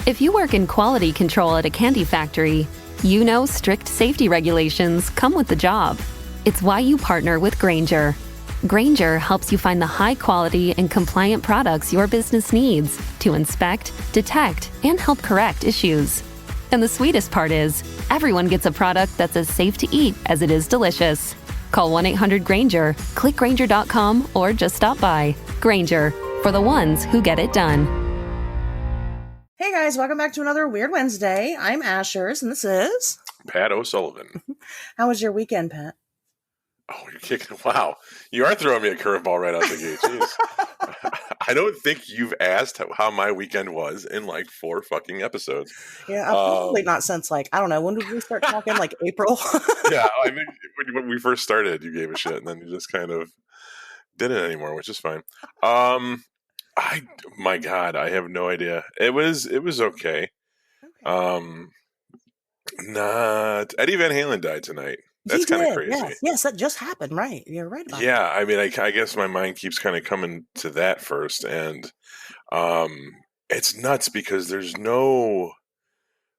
If you work in quality control at a candy factory, you know strict safety regulations come with the job. It's why you partner with Grainger. Grainger helps you find the high-quality and compliant products your business needs to inspect, detect, and help correct issues. And the sweetest part is, everyone gets a product that's as safe to eat as it is delicious. Call 1-800-GRAINGER, click Grainger.com, or just stop by. Grainger, for the ones who get it done. Hey guys, welcome back to another Weird Wednesday. I'm Ashers, and this is... Pat O'Sullivan. How was your weekend, Pat? Oh, you're kicking. Wow. You are throwing me a curveball right out the gate. Jeez. I don't think you've asked how my weekend was in like 4 fucking episodes. Yeah, probably not since like, I don't know, when did we start talking? Like April? Yeah, I mean, when we first started, you gave a shit, and then you just kind of didn't anymore, which is fine. My God, I have no idea. It was okay. Not Eddie Van Halen died tonight. That's kind of crazy. Yes, that just happened, right? You're right about Yeah, I mean, I guess my mind keeps kind of coming to that first, and it's nuts because there's no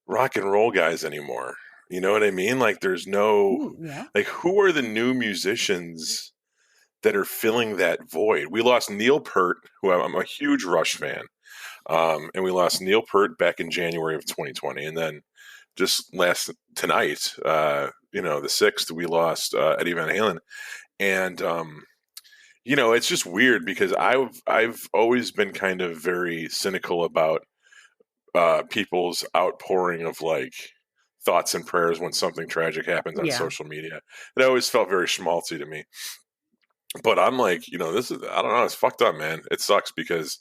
rock and roll guys anymore. You know what I mean? Like, there's no like, who are the new musicians that are filling that void? We lost Neil Peart, who I'm a huge Rush fan, and we lost Neil Peart back in January of 2020, and then just tonight, the 6th, we lost Eddie Van Halen, and it's just weird because I've always been kind of very cynical about people's outpouring of like thoughts and prayers when something tragic happens on social media. It always felt very schmaltzy to me. But I'm like, this is, I don't know, it's fucked up, man. It sucks because,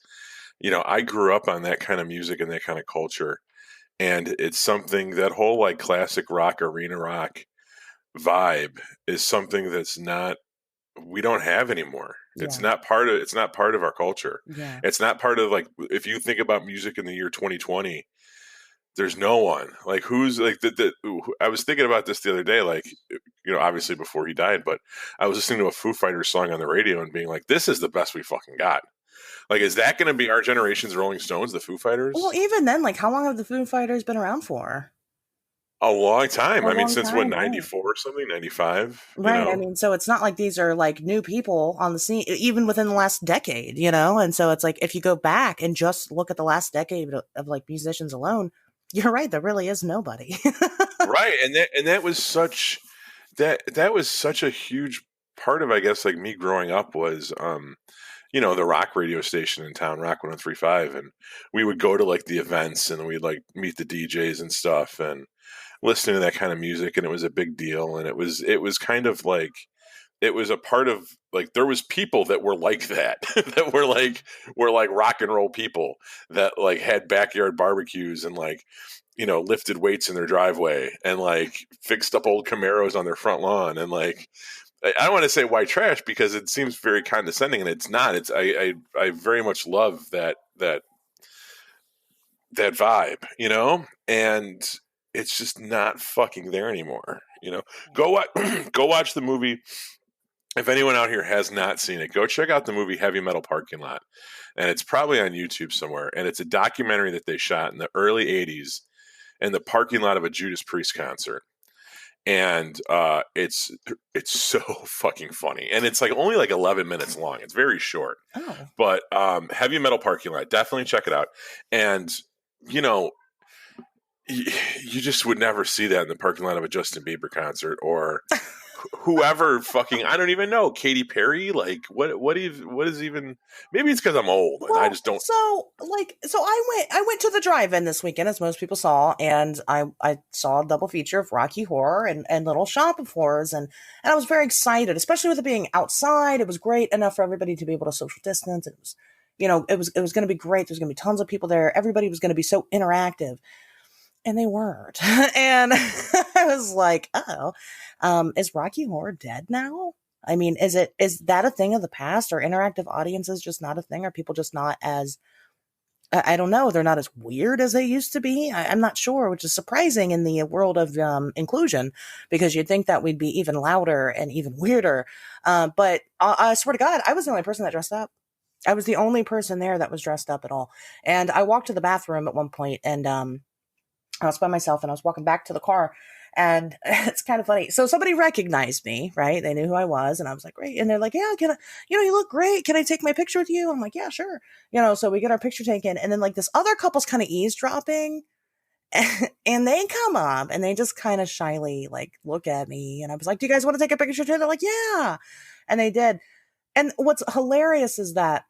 I grew up on that kind of music and that kind of culture. And it's something, that whole like classic rock, arena rock vibe is something that's we don't have anymore. Yeah. It's not part of our culture. Yeah. It's not part of, like, if you think about music in the year 2020, there's no one like who's like I was thinking about this the other day, like, obviously before he died, but I was listening to a Foo Fighters song on the radio and being like, this is the best we fucking got. Like, is that going to be our generation's Rolling Stones, the Foo Fighters? Well, even then, like, how long have the Foo Fighters been around for? A long time. I mean, since what, 94 or something, 95? Right. I mean, so it's not like these are like new people on the scene, even within the last decade, And so it's like, if you go back and just look at the last decade of like musicians alone, you're right. There really is nobody. Right. And that was such a huge part of, I guess, like me growing up was, the rock radio station in town, Rock 103.5, and we would go to like the events and we'd like meet the DJs and stuff and listening to that kind of music, and it was a big deal. And it was kind of like, it was a part of, like, there was people that were like that, that were like rock and roll people that like had backyard barbecues and like, lifted weights in their driveway and like fixed up old Camaros on their front lawn. And like, I don't want to say white trash because it seems very condescending, and it's not. It's I very much love that vibe, and it's just not fucking there anymore. Go watch the movie. If anyone out here has not seen it, go check out the movie Heavy Metal Parking Lot, and it's probably on YouTube somewhere. And it's a documentary that they shot in the early '80s in the parking lot of a Judas Priest concert. And it's so fucking funny, and it's like only like 11 minutes long. It's very short. But Heavy Metal Parking Lot, definitely check it out. And you just would never see that in the parking lot of a Justin Bieber concert or whoever fucking, I don't even know, Katy Perry. Like, what is even, maybe it's because I'm old and I just don't. So I went to the drive-in this weekend, as most people saw, and I saw a double feature of Rocky Horror and Little Shop of Horrors, and I was very excited, especially with it being outside. It was great enough for everybody to be able to social distance. It was, it was going to be great. There's going to be tons of people there. Everybody was going to be so interactive. And they weren't. And I was like, is Rocky Horror dead now? I mean, is that a thing of the past? Are interactive audiences just not a thing? Are people just not as, I don't know, they're not as weird as they used to be? I'm not sure, which is surprising in the world of inclusion, because you'd think that we'd be even louder and even weirder. But I swear to God, I was the only person that dressed up. I was the only person there that was dressed up at all. And I walked to the bathroom at one point, and I was by myself, and I was walking back to the car, and it's kind of funny. So somebody recognized me, right? They knew who I was, and I was like, great. And they're like, yeah, can I, you look great. Can I take my picture with you? I'm like, yeah, sure. So we get our picture taken, and then like this other couple's kind of eavesdropping, and they come up and they just kind of shyly like look at me, and I was like, do you guys want to take a picture too? They're like, yeah. And they did. And what's hilarious is that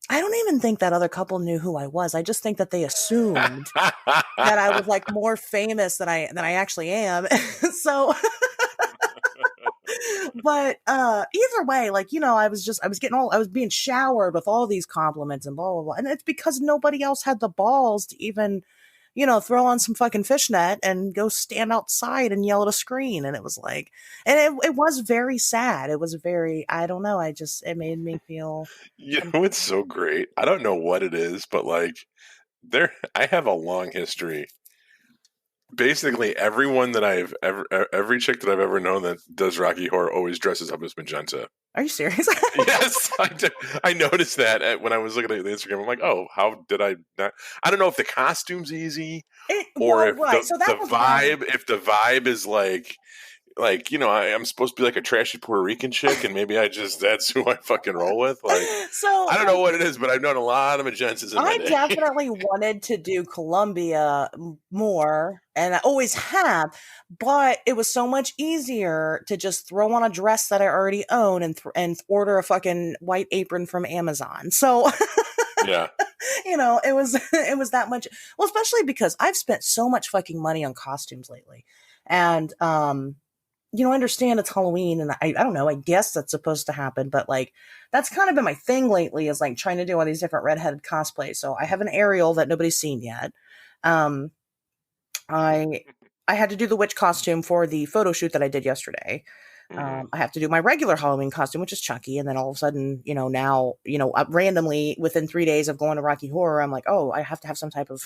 I don't even think that other couple knew who I was. I just think that they assumed that I was like more famous than I actually am. So but either way, like, I was being showered with all these compliments and blah blah blah. And it's because nobody else had the balls to even, throw on some fucking fishnet and go stand outside and yell at a screen. And it was like, and it was very sad. It was very, I don't know. It made me feel. It's so great. I don't know what it is, but like I have a long history. Basically, everyone that every chick that I've ever known that does Rocky Horror always dresses up as Magenta. Are you serious? Yes, I noticed that when I was looking at the Instagram. I'm like, oh, how did I not? I don't know if the costume's easy or if the vibe is like I'm supposed to be like a trashy Puerto Rican chick, and maybe that's who I fucking roll with. Like, so I don't know what it is, but I've known a lot of Magentas in my day. I definitely wanted to do Columbia more, and I always have, but it was so much easier to just throw on a dress that I already own and order a fucking white apron from Amazon. So yeah. It was that much. Well, especially because I've spent so much fucking money on costumes lately, and I understand it's Halloween, and I don't know, I guess that's supposed to happen, but like, that's kind of been my thing lately, is like trying to do all these different redheaded cosplays. So I have an Ariel that nobody's seen yet. I had to do the witch costume for the photo shoot that I did yesterday. I have to do my regular Halloween costume, which is Chucky. And then all of a sudden, now, randomly within 3 days of going to Rocky Horror, I'm like, oh, I have to have some type of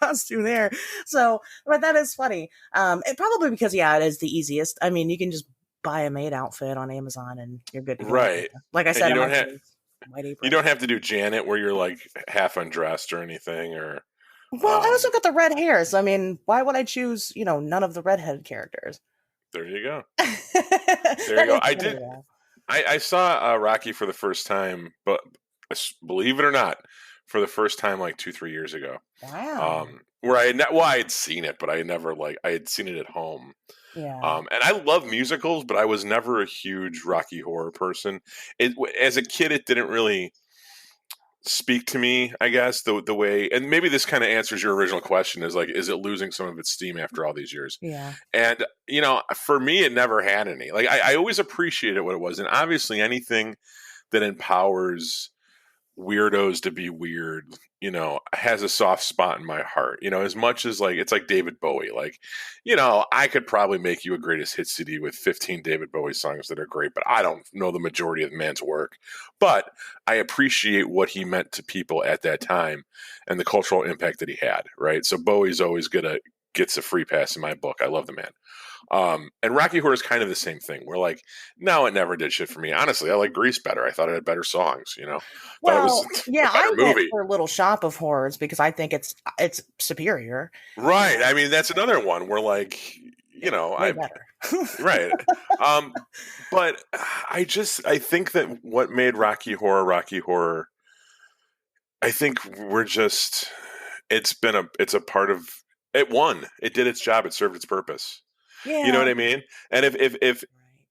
costume there. So, but that is funny. It probably because, it is the easiest. I mean, you can just buy a maid outfit on Amazon and you're good to go. Right. Like I said, you don't have to do Janet where you're like half undressed or anything, or. Well, I also got the red hair. So, I mean, why would I choose, none of the redhead characters? There you go. There you go. I saw Rocky for the first time, but believe it or not, for the first time like 2-3 years ago. Wow. Where I had seen it, but I had seen it at home. Yeah. And I love musicals, but I was never a huge Rocky Horror person. As a kid, it didn't really speak to me, I guess, the way, and maybe this kind of answers your original question, is like, is it losing some of its steam after all these years? Yeah. And, for me, it never had any. Like, I always appreciated what it was. And obviously anything that empowers weirdos to be weird, has a soft spot in my heart, as much as like, it's like David Bowie, like, I could probably make you a greatest hit CD with 15 David Bowie songs that are great, but I don't know the majority of the man's work, but I appreciate what he meant to people at that time and the cultural impact that he had. Right. So Bowie's always gets a free pass in my book. I love the man. And Rocky Horror is kind of the same thing. We're like, no, it never did shit for me. Honestly, I like Grease better. I thought it had better songs, Well, I movie. went for Little Shop of Horrors because I think it's superior. Right. I mean, that's another one where like, way better. Right. But I think that what made Rocky Horror, I think it's a part of, it won. It did its job. It served its purpose. Yeah. You know what I mean? And if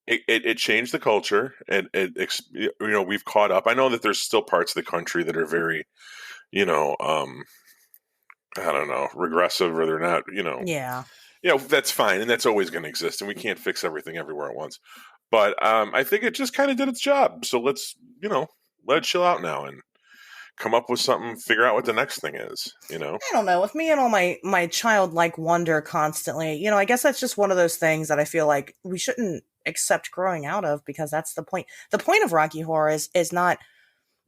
it changed the culture, and we've caught up. I know that there's still parts of the country that are very, I don't know, regressive, or they're not, Yeah. That's fine. And that's always going to exist. And we can't fix everything everywhere at once. But I think it just kind of did its job. So let's, let it chill out now and come up with something, figure out what the next thing is, I don't know. With me and all my childlike wonder constantly, I guess that's just one of those things that I feel like we shouldn't accept growing out of, because that's the point. The point of Rocky Horror is not,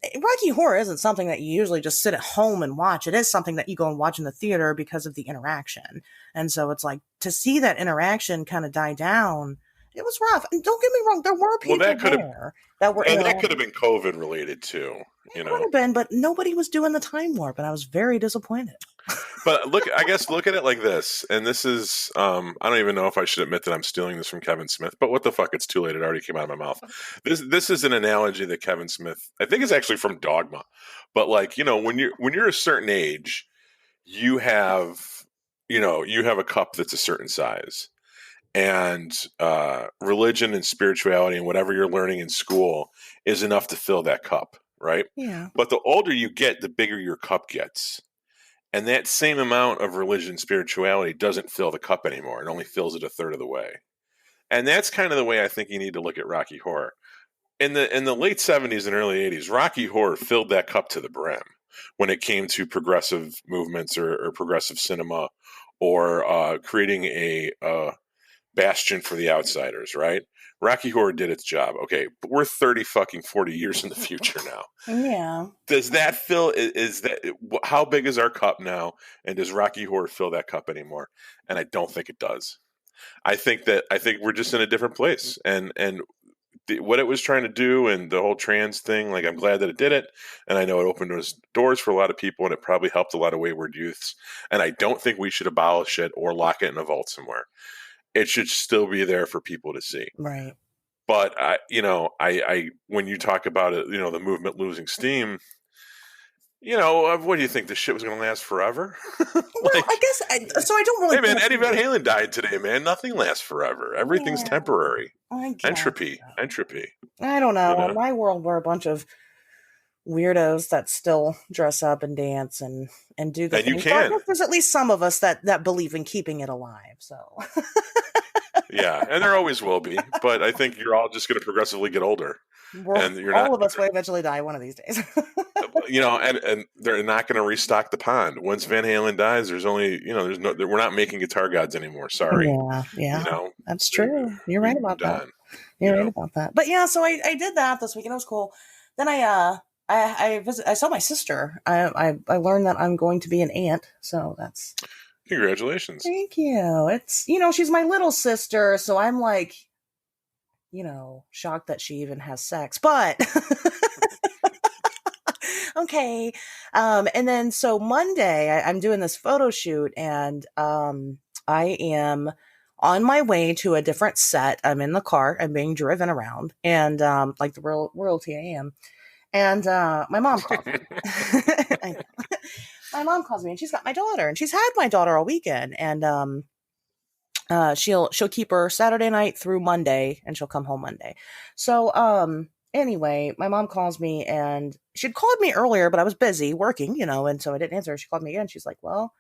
Rocky Horror isn't something that you usually just sit at home and watch. It is something that you go and watch in the theater because of the interaction. And so it's like, to see that interaction kind of die down It was rough. And don't get me wrong, there were people there that were and ill. that could have been COVID related too. It would have been, but nobody was doing the time warp, and I was very disappointed. But look at it like this, and this is I don't even know if I should admit that I'm stealing this from Kevin Smith, but what the fuck, it's too late. It already came out of my mouth. This is an analogy that Kevin Smith, I think, is actually from Dogma. But like, when you're a certain age, you have a cup that's a certain size. And religion and spirituality and whatever you're learning in school is enough to fill that cup, right? Yeah. But the older you get, the bigger your cup gets. And that same amount of religion and spirituality doesn't fill the cup anymore. It only fills it a third of the way. And that's kind of the way I think you need to look at Rocky Horror. In the late 70s and early 80s, Rocky Horror filled that cup to the brim when it came to progressive movements or progressive cinema or creating a bastion for the outsiders, right? Rocky Horror did its job. Okay, but we're 40 years in the future now. Yeah. Does that fill, how big is our cup now? And does Rocky Horror fill that cup anymore? And I don't think it does. I think we're just in a different place. And what it was trying to do and the whole trans thing, like, I'm glad that it did it. And I know it opened doors for a lot of people, and it probably helped a lot of wayward youths. And I don't think we should abolish it or lock it in a vault somewhere. It should still be there for people to see. Right. But I when you talk about it, the movement losing steam, what do you think? This shit was going to last forever? Well, I guess so. I don't really. Hey man, Eddie Van Halen died today, man. Nothing lasts forever. Everything's temporary. Entropy. I don't know. In my world, we're a bunch of weirdos that still dress up and dance and do the thing. You can. But there's at least some of us that believe in keeping it alive. So. Yeah, and there always will be, but I think you're all just going to progressively get older, all of us will eventually die one of these days. And they're not going to restock the pond. Once Van Halen dies, there's only we're not making Guitar Gods anymore. Sorry. Yeah. That's true. You're right about that. You're right about that. But yeah, so I did that this week, and it was cool. Then I saw my sister. I learned that I'm going to be an aunt, so that's. Congratulations. Thank you. It's, she's my little sister, so I'm like, shocked that she even has sex, but okay. And then so Monday I'm doing this photo shoot, and I am on my way to a different set. I'm in the car. I'm being driven around, and like the royalty I am. And my mom called me. I know. My mom calls me, and she's got my daughter, and she's had my daughter all weekend, and she'll keep her Saturday night through Monday, and she'll come home Monday. So anyway, my mom calls me, and she'd called me earlier, but I was busy working, and so I didn't answer. She called me again. She's like, well,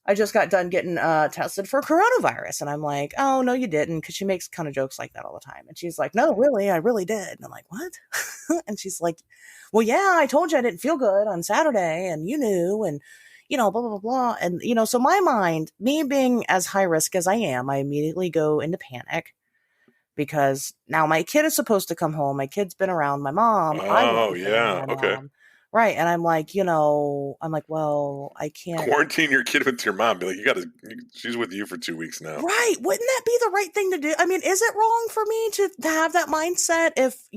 I just got done getting tested for coronavirus. And I'm like, oh, no, you didn't. Because she makes kind of jokes like that all the time. And she's like, no, really, I really did. And I'm like, what? And she's like, well, yeah, I told you I didn't feel good on Saturday, and you knew, and, blah, blah, blah, blah. And, so my mind, me being as high risk as I am, I immediately go into panic because now my kid is supposed to come home. My kid's been around my mom. Oh, yeah. Okay. Right. And I'm like, well, I can't quarantine your kid with your mom. Be like, she's with you for 2 weeks now. Right. Wouldn't that be the right thing to do? I mean, is it wrong for me to have that mindset if,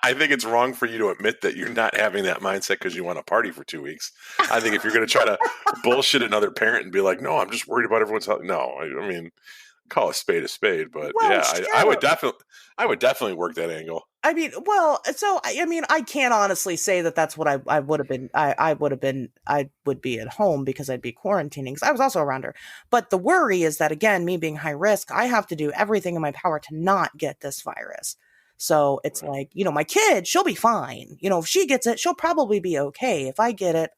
I think it's wrong for you to admit that you're not having that mindset because you want to party for 2 weeks. I think if you're going to try to bullshit another parent and be like, no, I'm just worried about everyone's health. No, I mean, call a spade, but I would definitely work that angle. I mean, well, so I can't honestly say that that's what I would have been. I would be at home because I'd be quarantining because I was also around her. But the worry is that, again, me being high risk, I have to do everything in my power to not get this virus. So it's like, my kid, she'll be fine. If she gets it, she'll probably be okay. If I get it,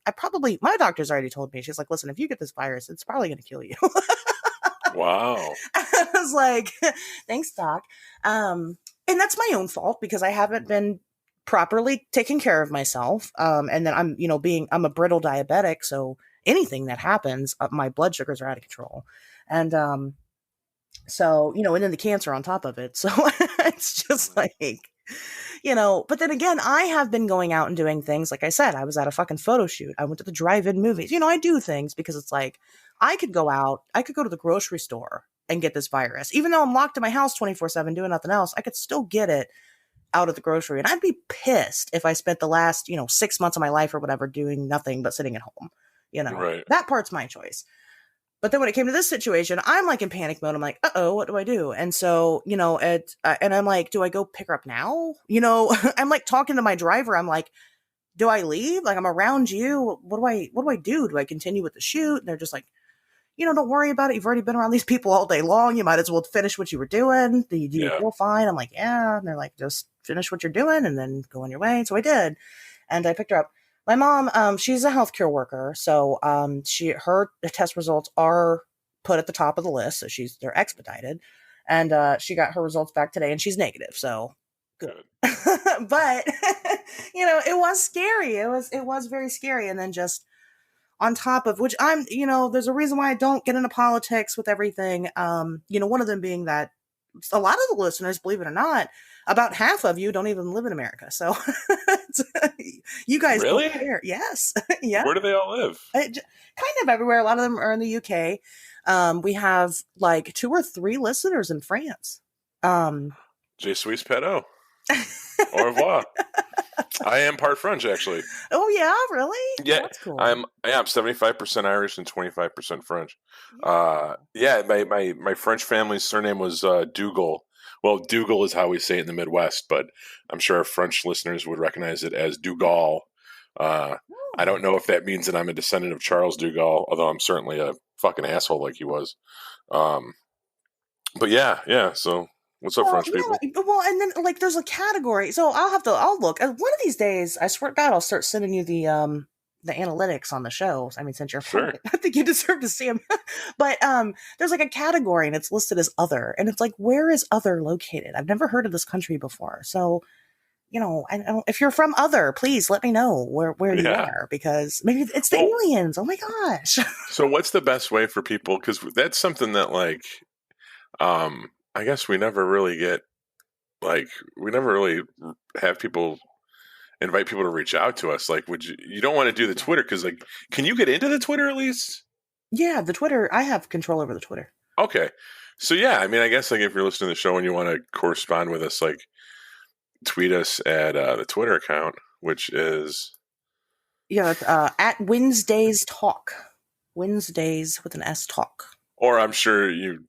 my doctor's already told me, she's like, listen, if you get this virus, it's probably going to kill you. Wow. I was like, thanks, doc. And that's my own fault because I haven't been properly taking care of myself. And then I'm a brittle diabetic. So anything that happens, my blood sugars are out of control. And, so, and then the cancer on top of it. So it's just like, but then again, I have been going out and doing things. Like I said, I was at a fucking photo shoot. I went to the drive-in movies. I do things because it's like, I could go out, I could go to the grocery store and get this virus. Even though I'm locked in my house 24/7 doing nothing else, I could still get it out of the grocery. And I'd be pissed if I spent the last, 6 months of my life or whatever doing nothing but sitting at home. Right. That part's my choice. But then when it came to this situation, I'm like in panic mode. I'm like, what do I do? And so, and I'm like, do I go pick her up now? I'm like talking to my driver. I'm like, do I leave? Like, I'm around you. What do I do? Do I continue with the shoot? And they're just like, don't worry about it. You've already been around these people all day long. You might as well finish what you were doing. Do you feel fine? I'm like, yeah. And they're like, just finish what you're doing and then go on your way. So I did. And I picked her up. My mom, she's a healthcare worker. So her test results are put at the top of the list. So they're expedited. And she got her results back today and she's negative. So good. But, it was scary. It was very scary. And then just on top of which there's a reason why I don't get into politics with everything. One of them being that a lot of the listeners, believe it or not, about half of you don't even live in America. So you guys really? Don't care. Yes. Yeah. Where do they all live? Kind of everywhere. A lot of them are in the UK. We have like 2 or 3 listeners in France. Je suis pedo. Au revoir. I am part French, actually. Oh yeah, really? Yeah, that's cool. I'm 75% Irish and 25% French. My French family's surname was Dougal. Well, Dougal is how we say it in the Midwest, but I'm sure our French listeners would recognize it as Dougal. I don't know if that means that I'm a descendant of Charles Dougal, although I'm certainly a fucking asshole like he was. But yeah. So what's up, French people? Well, and then like there's a category. So I'll look. One of these days, I swear to God, I'll start sending you the analytics on the show. I mean, since you're sure. I think you deserve to see them. But there's like a category and it's listed as other. And it's like, where is other located? I've never heard of this country before. So, if you're from other, please let me know where you are, because maybe it's the aliens. Oh my gosh. So what's the best way for people? Because that's something that like, I guess we never really have people invite people to reach out to us. Like, you don't want to do the Twitter because like, can you get into the Twitter at least? Yeah, the Twitter, I have control over the Twitter. Okay. So yeah, I mean, I guess like if you're listening to the show and you want to correspond with us, like tweet us at the Twitter account, which is at Wednesdays Talk. Wednesdays with an S Talk. Or I'm sure on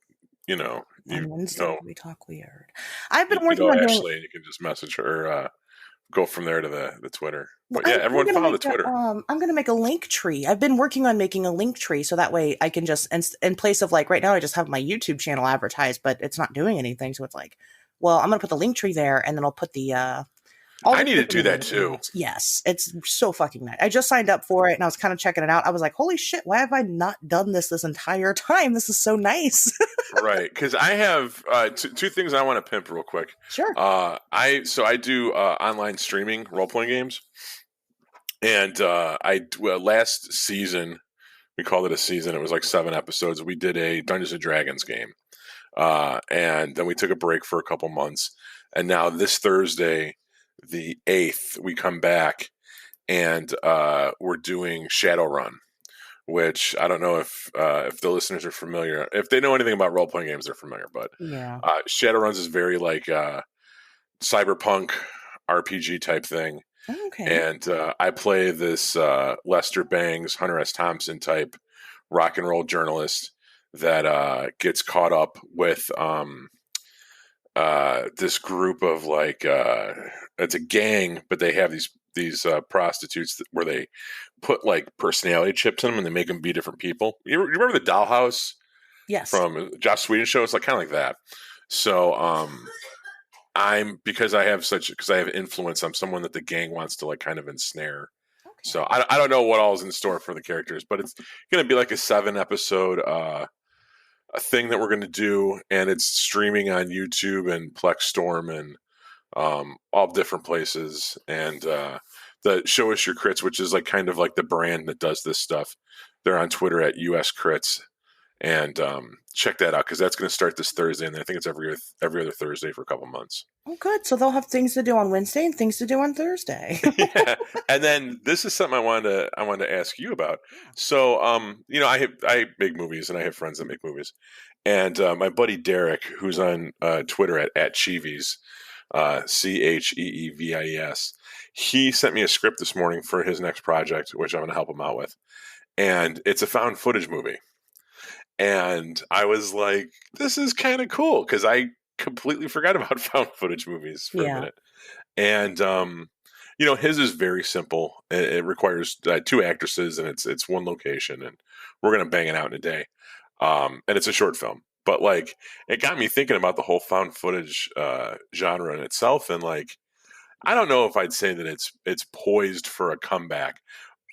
Wednesday we talk weird. I've been working on Ashley, and you can just message her or go from there to the Twitter. But well, everyone follow the Twitter. I'm going to make a link tree. I've been working on making a link tree so that way I can just, in place of like right now, I just have my YouTube channel advertised, but it's not doing anything. So it's like, well, I'm going to put the link tree there and then I'll put I need to do that too. Yes, it's so fucking nice. I just signed up for it and I was kind of checking it out. I was like, holy shit, why have I not done this entire time? This is so nice. Right, because I have two things I want to pimp real quick. Sure. I do online streaming role-playing games. And last season, we called it a season. It was like 7 episodes. We did a Dungeons and Dragons game. And then we took a break for a couple months. And now this Thursday, the 8th, we come back and we're doing Shadowrun, which I don't know if the listeners are familiar. If they know anything about role-playing games, they're familiar. But yeah, Shadowruns is very like cyberpunk RPG type thing. Okay. And I play this Lester Bangs, Hunter S. Thompson type rock and roll journalist that gets caught up with this group of like it's a gang, but they have these prostitutes where they put like personality chips in them and they make them be different people. You remember the Dollhouse? Yes. From Joss Whedon show? It's like kind of like that. So because I have influence, I'm someone that the gang wants to like kind of ensnare. Okay. So I don't know what all is in store for the characters, but it's going to be like a 7-episode a thing that we're going to do, and it's streaming on YouTube and Plex Storm and all different places. And the Show Us Your Crits, which is like kind of like the brand that does this stuff, they're on Twitter at US Crits, and check that out because that's going to start this Thursday, and I think it's every other Thursday for a couple months. Oh, good. So they'll have things to do on Wednesday and things to do on Thursday. Yeah, and then this is something I wanted to ask you about. So, I make movies, and I have friends that make movies, and my buddy Derek, who's on Twitter at Cheevies, Cheevis, he sent me a script this morning for his next project, which I'm going to help him out with, and it's a found footage movie. And I was like, this is kind of cool because I completely forgot about found footage movies for a minute. And, his is very simple. It requires 2 actresses and it's one location and we're going to bang it out in a day. And it's a short film. But like, it got me thinking about the whole found footage genre in itself. And like, I don't know if I'd say that it's poised for a comeback,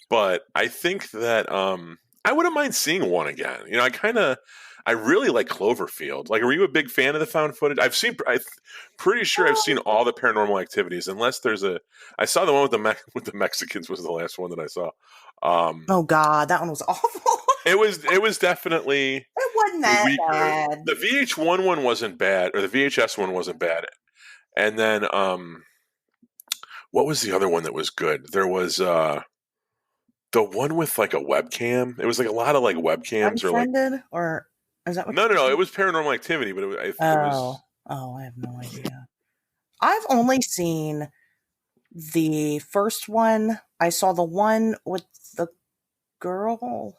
but I think that I wouldn't mind seeing one again. I really like Cloverfield. Like, were you a big fan of the found footage? I'm pretty sure I've seen all the Paranormal Activities, unless I saw the one with the Mexicans was the last one that I saw. Oh God, that one was awful. It was definitely. It wasn't that weaker. bad. The VH1 one wasn't bad, or the VHS one wasn't bad. And then, what was the other one that was good? There was the one with like a webcam. It was like a lot of like webcams Unfriended, or is that what? No. It was Paranormal Activity, but it was. I have no idea. I've only seen the first one. I saw the one with the girl.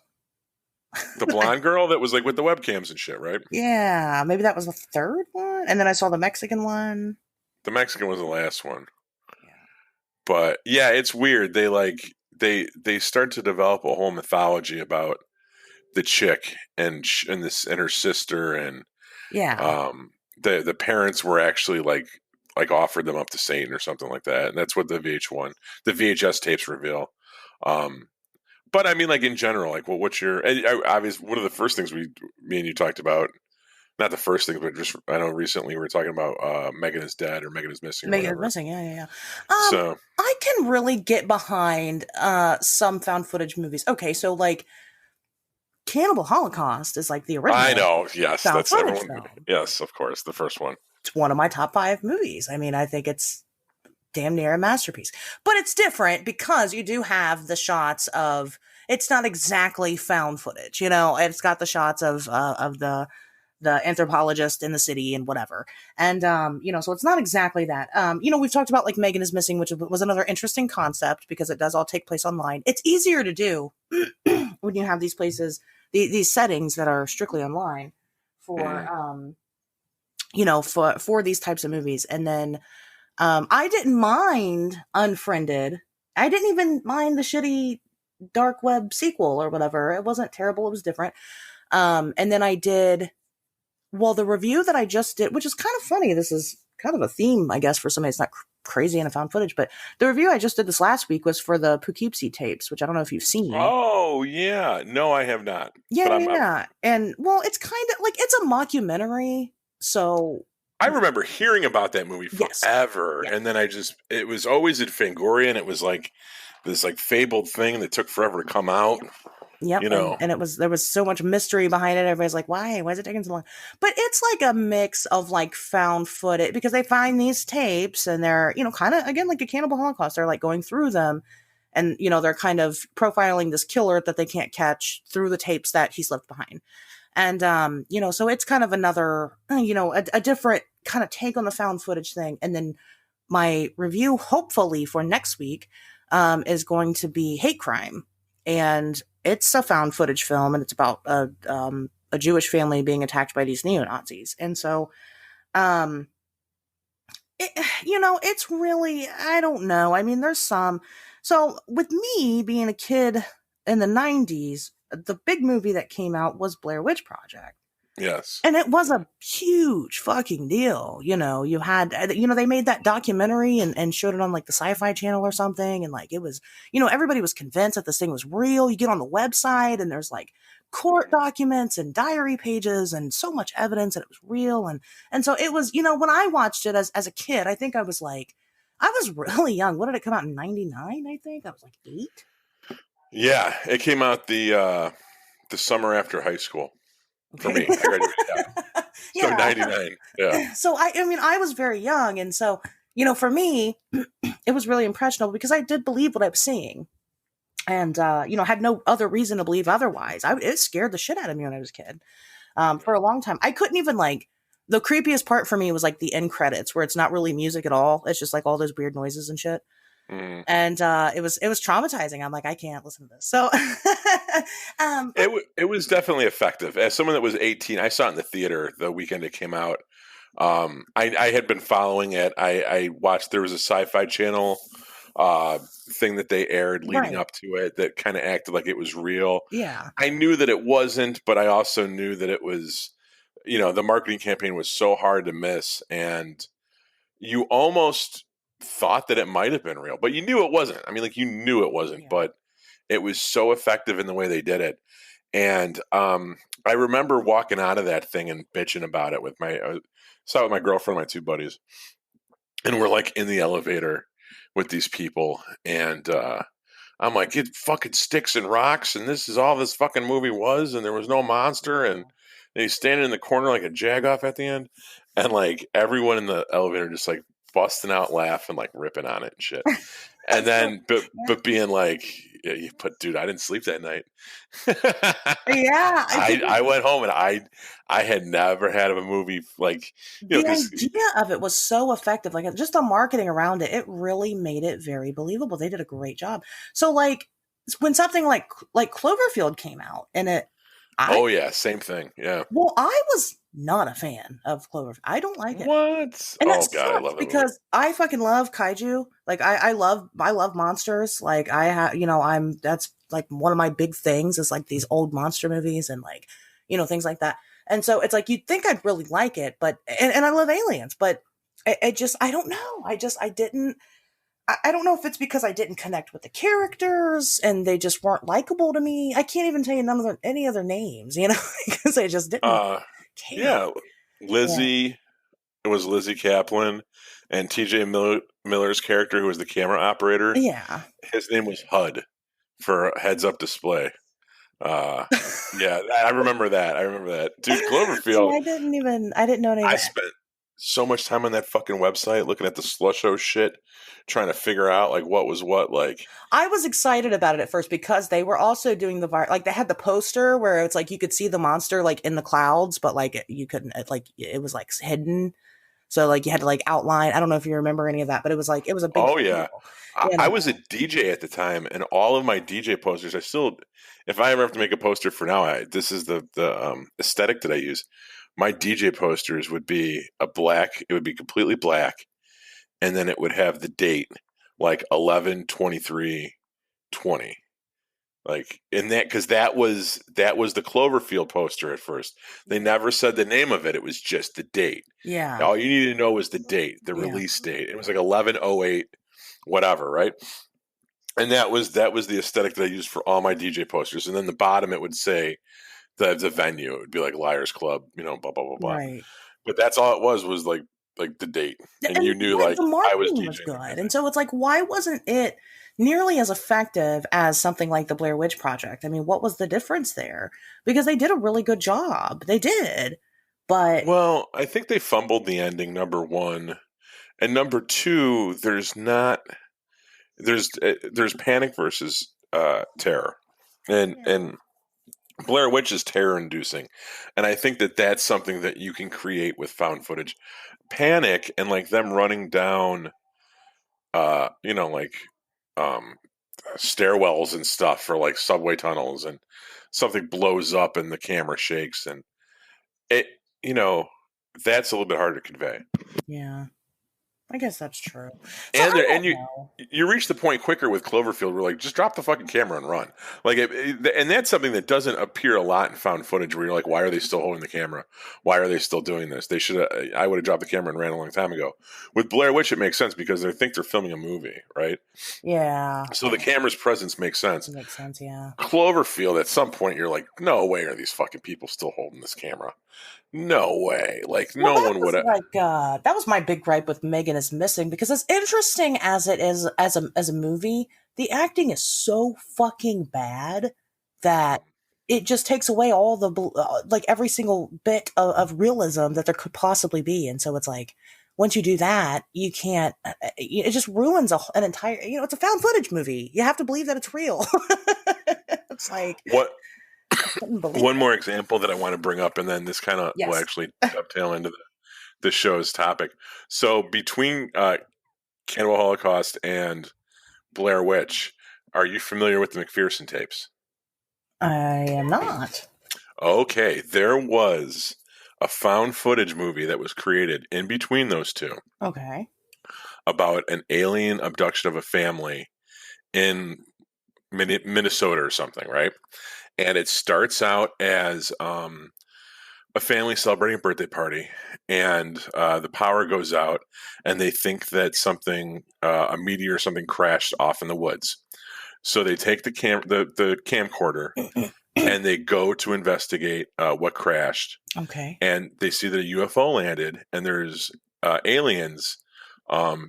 The blonde girl that was like with the webcams and shit, right? Yeah, maybe that was the third one. And then I saw the Mexican one. The Mexican was the last one. Yeah. But yeah, it's weird. They start to develop a whole mythology about the chick and her sister, and the parents were actually like offered them up to Satan or something like that, and that's what the VHS tapes reveal. But I mean, like in general, like, well, what's your obvious? One of the first things me and you talked about, not the first thing, but just I know recently we were talking about Megan is Dead or Megan is Missing. Megan is Missing, yeah. So I can really get behind some found footage movies. Okay, so like Cannibal Holocaust is like the original. I know, yes, that's everyone. Film. Yes, of course, the first one. It's one of my top 5 movies. I mean, I think it's damn near a masterpiece. But it's different because you do have the shots of. It's not exactly found footage, It's got the shots of the anthropologist in the city and whatever. And, so it's not exactly that. We've talked about like Megan is Missing, which was another interesting concept because it does all take place online. It's easier to do when you have these places, these settings that are strictly online for, for these types of movies. And then, I didn't mind Unfriended. I didn't even mind the shitty dark web sequel or whatever. It wasn't terrible. It was different. And then I did, the review that I just did, which is kind of funny. This is kind of a theme, I guess, for somebody that's not crazy into found footage, but the review I just did this last week was for the Poughkeepsie tapes, which I don't know if you've seen. Oh yeah. No, I have not. Yeah. And it's kind of like, it's a mockumentary. So I remember hearing about that movie forever. Yes. And then it was always at Fangoria, and it was like this like fabled thing that took forever to come out. Yep. And there was so much mystery behind it. Everybody's like, why is it taking so long? But it's like a mix of like found footage because they find these tapes and they're, kind of again, like a Cannibal Holocaust. They're like going through them and, they're kind of profiling this killer that they can't catch through the tapes that he's left behind. And, so it's kind of another, a different kind of take on the found footage thing. And then my review, hopefully for next week, is going to be Hate Crime. And it's a found footage film, and it's about a Jewish family being attacked by these neo-Nazis. And so, it's really, I don't know. I mean, there's some. So with me being a kid in the 90s, the big movie that came out was Blair Witch Project. Yes. And it was a huge fucking deal. You had, they made that documentary and showed it on like the Sci-Fi Channel or something. And like, it was, everybody was convinced that this thing was real. You get on the website and there's like court documents and diary pages and so much evidence that it was real. And so it was, when I watched it as a kid, I think I was really young. What did it come out in 99? I think I was like 8. Yeah. It came out the summer after high school. for Okay. me. I graduated, yeah. So Yeah. 99. Yeah. So I mean, I was very young. And so, for me, it was really impressionable because I did believe what I was seeing and, had no other reason to believe otherwise. It scared the shit out of me when I was a kid. For a long time. I couldn't even the creepiest part for me was like the end credits where it's not really music at all. It's just like all those weird noises and shit. Mm. And it was traumatizing. I'm like, I can't listen to this. So It was definitely effective. As someone that was 18, I saw it in the theater the weekend it came out. I had been following it. I watched, there was a Sci-Fi Channel thing that they aired leading right. up to it that kind of acted like it was real. Yeah. I knew that it wasn't, but I also knew that it was, the marketing campaign was so hard to miss, and you almost thought that it might have been real, but you knew it wasn't. I mean, like, you knew it wasn't, Yeah. but it was so effective in the way they did it. And I remember walking out of that thing and bitching about it with saw it with my girlfriend and my two buddies, and we're like in the elevator with these people, and I'm like, it fucking sticks and rocks, and this is all this fucking movie was, and there was no monster, and he's standing in the corner like a jagoff at the end, and like everyone in the elevator just like busting out laughing, like ripping on it and shit. And then, but being like, yeah, but dude, I didn't sleep that night. Yeah. I went home and I had never had of a movie like, The because idea of it was so effective. Like just the marketing around it, it really made it very believable. They did a great job. So like when something like Cloverfield came out and oh yeah, same thing, yeah. I was not a fan of Cloverfield. I don't like it. What? And that Oh god, I sucks love that movie. because I fucking love kaiju. Like I love monsters. Like I have, that's like one of my big things is like these old monster movies and like, things like that. And so it's like, you'd think I'd really like it, but, and I love aliens, but it just, I don't know. I didn't, I don't know if it's because I didn't connect with the characters and they just weren't likable to me. I can't even tell you any other names, because I just didn't Uh care. yeah, Yeah. Lizzie, it was Lizzie Kaplan, and TJ Miller's character, who was the camera operator, Yeah. his name was HUD for heads up display. Uh, yeah, I remember that. I remember that. Dude, See, Cloverfield, I didn't know any of I that. spent so much time on that fucking website looking at the slusho shit, trying to figure out like what was what. Like, I was excited about it at first because they were also doing like they had the poster where it's like you could see the monster like in the clouds, but like you couldn't, like it was like hidden. So like you had to like outline. I don't know if you remember any of that, but it was like it was a big oh yeah, deal. I was a DJ at the time, and all of my DJ posters, I still, if I ever have to make a poster for now, this is the aesthetic that I use. My DJ posters would be it would be completely black, and then it would have the date like 11/23/20. Like in that, because that was the Cloverfield poster at first. They never said the name of it. It was just the date. Yeah. All you needed to know was the date, the Yeah. release date. It was like 11/08, whatever, right? And that was the aesthetic that I used for all my DJ posters. And then the bottom it would say the venue. It would be like Liars Club, blah blah blah blah. Right. But that's all it was like the date, and you And knew like like the I was marketing was DJing good. that And day. so it's like, why wasn't it nearly as effective as something like the Blair Witch Project? I mean, what was the difference there? Because they did a really good job. They did. But Well, I think they fumbled the ending, number one, and number two. There's panic versus terror, and Blair Witch is terror inducing, and I think that that's something that you can create with found footage. Panic and like them running down, like um, stairwells and stuff for like subway tunnels, and something blows up and the camera shakes, and it, that's a little bit harder to convey. yeah, I guess that's true. So And I there, and don't you know. you reach the point quicker with Cloverfield. We're like, just drop the fucking camera and run. Like, and that's something that doesn't appear a lot in found footage. Where you're like, why are they still holding the camera? Why are they still doing this? They should. I would have dropped the camera and ran a long time ago. With Blair Witch, it makes sense because they think they're filming a movie, right? Yeah, So the camera's presence makes sense. it makes sense. Yeah. Cloverfield, at some point, you're like, no way are these fucking people still holding this camera? No way. Like, Well, no that one would was have. like that was my big gripe with Megan is Missing because as interesting as it is as a movie, the acting is so fucking bad that it just takes away all the like every single bit of realism that there could possibly be. And so it's like, once you do that, you can't, it just ruins an entire, it's a found footage movie. You have to believe that it's real. It's like, What I couldn't believe one it. more example that I want to bring up, and then this kind of will Yes. actually dovetail into the show's topic. So between Cannibal Holocaust and Blair Witch, are you familiar with the McPherson tapes? I am not. Okay, there was a found footage movie that was created in between those two Okay. about an alien abduction of a family in Minnesota or something, right? And it starts out as a family celebrating a birthday party, and the power goes out, and they think that a meteor or something crashed off in the woods. So they take the camcorder and they go to investigate what crashed. Okay. And they see that a UFO landed, and there's aliens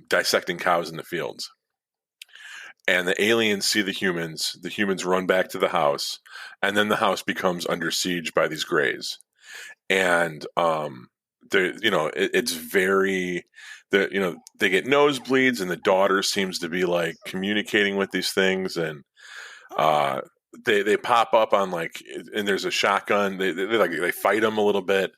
dissecting cows in the fields. And the aliens see the humans run back to the house, and then the house becomes under siege by these Greys. And it's very, they get nosebleeds, and the daughter seems to be like communicating with these things, and they pop up on and there's a shotgun. They fight them a little bit,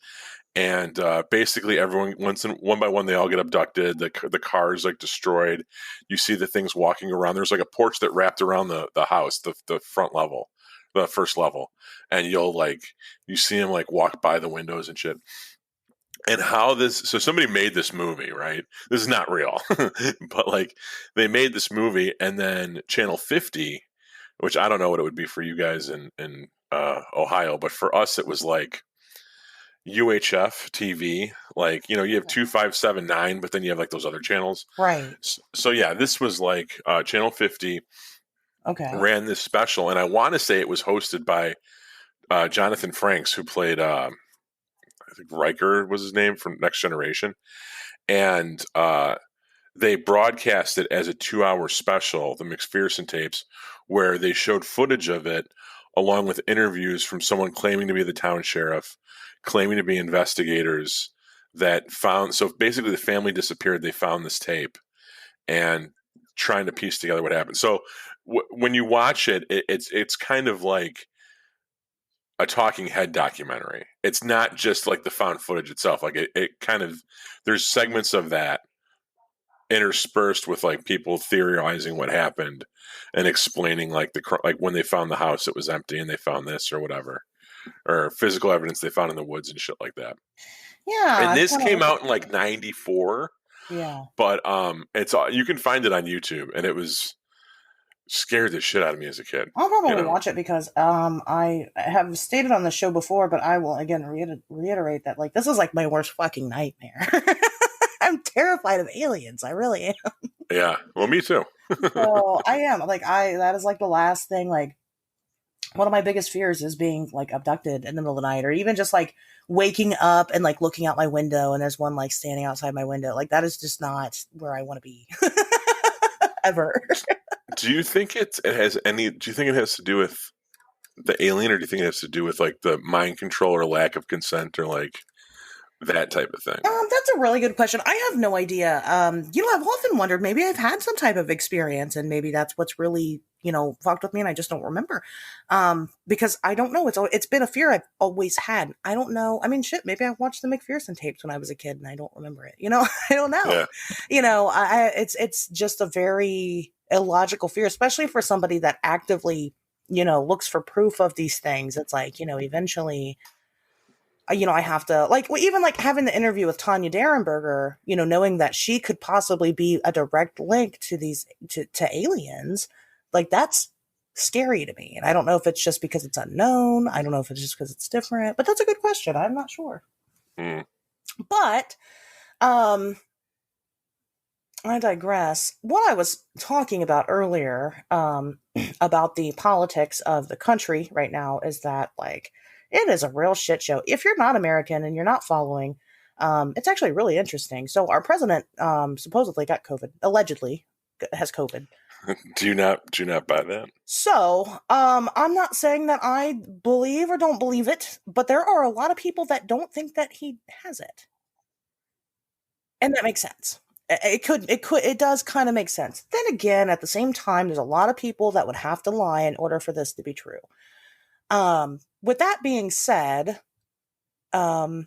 and basically everyone one by one they all get abducted. The car is like destroyed. You see the things walking around. There's like a porch that wrapped around the house, the front level, the first level, and you see them like walk by the windows and shit. And so somebody made this movie, right? This is not real, but like they made this movie, and then Channel 50, which I don't know what it would be for you guys in Ohio, but for us it was like UHF TV, like, you have 2579, but then you have like those other channels. Right. So yeah, this was like Channel 50 ran this special, and I want to say it was hosted by Jonathan Frakes, who played I think Riker was his name from Next Generation, and they broadcast it as a 2-hour special, the McPherson tapes, where they showed footage of it along with interviews from someone claiming to be the town sheriff, claiming to be investigators that found. So basically, the family disappeared. They found this tape and trying to piece together what happened. So when you watch it, it's kind of like a talking head documentary. It's not just like the found footage itself. Like it kind of, there's segments of that interspersed with like people theorizing what happened and explaining like when they found the house, it was empty and they found this or whatever, or physical evidence they found in the woods and shit like that. Yeah. And this came out in like 94. Yeah. But you can find it on YouTube, and it was scared the shit out of me as a kid. I'll probably watch it because I have stated on the show before, but I will again reiterate that like this is like my worst fucking nightmare. I'm terrified of aliens. I really am. Yeah. Well, me too. So I am that is like the last thing. Like one of my biggest fears is being like abducted in the middle of the night, or even just like waking up and like looking out my window and there's one like standing outside my window. Like that is just not where I want to be ever. Do you think it has to do with the alien, or do you think it has to do with like the mind control or lack of consent or like that type of thing? That's a really good question. I have no idea. I've often wondered, maybe I've had some type of experience and maybe that's what's really, fucked with me and I just don't remember. Because I don't know. It's been a fear I've always had. I don't know. I mean, shit, maybe I watched the McPherson tapes when I was a kid and I don't remember it. I don't know. Yeah. It's just a very illogical fear, especially for somebody that actively, looks for proof of these things. It's like, eventually, I have to even like having the interview with Tanya Derenberger, knowing that she could possibly be a direct link to these, to aliens, like that's scary to me. And I don't know if it's just because it's unknown. I don't know if it's just because it's different, but that's a good question. I'm not sure. But, I digress. What I was talking about earlier, about the politics of the country right now is that like, it is a real shit show. If you're not American and you're not following, it's actually really interesting. So our president supposedly got COVID, allegedly has COVID. Do not buy that? So, I'm not saying that I believe or don't believe it, but there are a lot of people that don't think that he has it. And that makes sense. It does kind of make sense. Then again, at the same time, there's a lot of people that would have to lie in order for this to be true. With that being said, when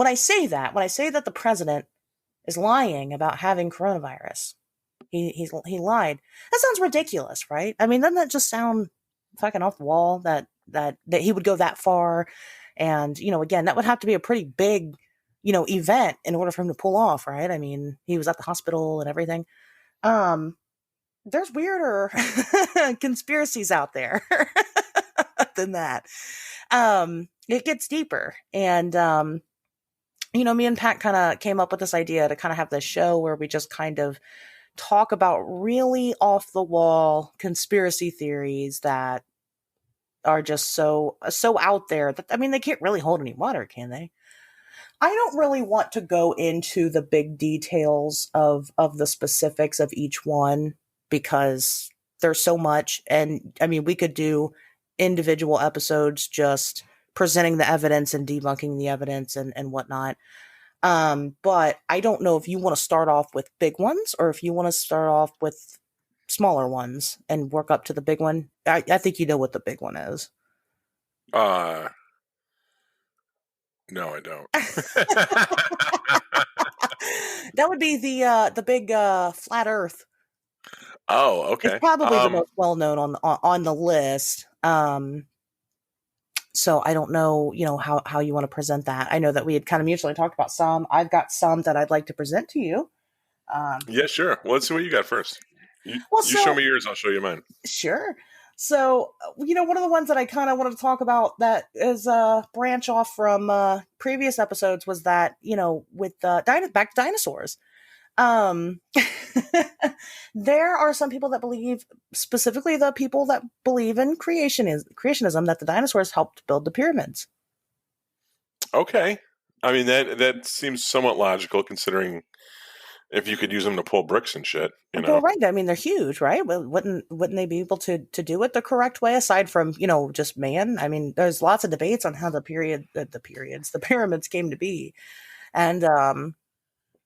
I say that the president is lying about having coronavirus, he lied. That sounds ridiculous, right? I mean, doesn't that just sound fucking off the wall that he would go that far? And, again, that would have to be a pretty big, event in order for him to pull off, right? I mean, he was at the hospital and everything. There's weirder conspiracies out there than that. It gets deeper. And, me and Pat kind of came up with this idea to kind of have this show where we just kind of talk about really off the wall conspiracy theories that are just so out there that, I mean, they can't really hold any water, can they? I don't really want to go into the big details of the specifics of each one because there's so much. And I mean, we could do individual episodes just presenting the evidence and debunking the evidence and whatnot. But I don't know if you want to start off with big ones or if you want to start off with smaller ones and work up to the big one. I think you know what the big one is. No, I don't. That would be the big flat Earth. Oh, okay. It's probably the most well known on the list. So I don't know, how you want to present that. I know that we had kind of mutually talked about some. I've got some that I'd like to present to you. Yeah, sure. Well, let's see what you got first. You show me yours, I'll show you mine. Sure. So, one of the ones that I kind of wanted to talk about that is a branch off from previous episodes was that, with back to dinosaurs. There are some people that believe, specifically the people that believe in creationism, that the dinosaurs helped build the pyramids. Okay. I mean, that seems somewhat logical considering if you could use them to pull bricks and shit, Well, right. I mean, they're huge, right? Well, wouldn't they be able to do it the correct way aside from, just man? I mean, there's lots of debates on how the pyramids came to be. And,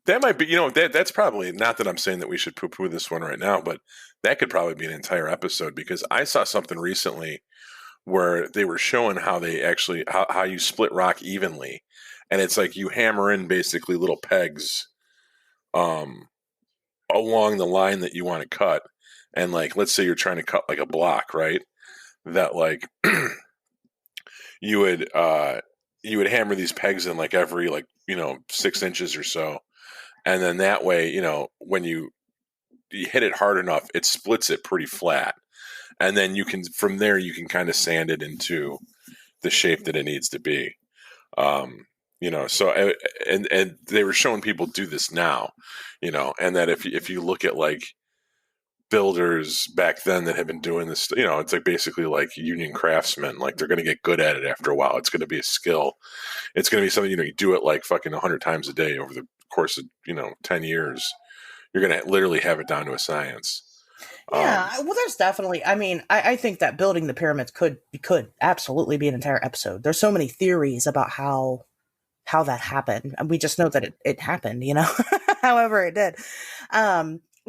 that might be, that's probably not that I'm saying that we should poo-poo this one right now, but that could probably be an entire episode because I saw something recently where they were showing how they actually, how you split rock evenly. And it's like you hammer in basically little pegs along the line that you want to cut. And like, let's say you're trying to cut like a block, right? That like you would hammer these pegs in like every 6 inches or so. And then that way, when you hit it hard enough, it splits it pretty flat. And then from there, you can kind of sand it into the shape that it needs to be. So, and they were showing people do this now, and that if you look at like builders back then that have been doing this, it's like basically like union craftsmen, like they're going to get good at it after a while. It's going to be a skill. It's going to be something, you do it like fucking 100 times a day over the course of, 10 years. You're going to literally have it down to a science. Yeah, well, there's definitely, I mean, I think that building the pyramids could absolutely be an entire episode. There's so many theories about how that happened. And we just know that it happened, however it did.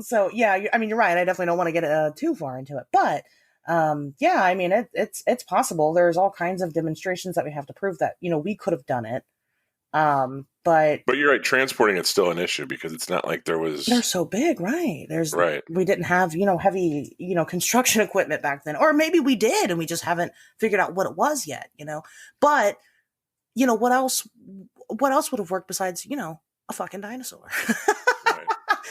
So yeah, I mean, you're right. I definitely don't want to get too far into it, but yeah, I mean, it's possible. There's all kinds of demonstrations that we have to prove that, we could have done it. But you're right. Transporting it's still an issue because it's not like they're so big, right? Right. We didn't have, heavy, construction equipment back then, or maybe we did and we just haven't figured out what it was yet, but what else would have worked besides, a fucking dinosaur? Right.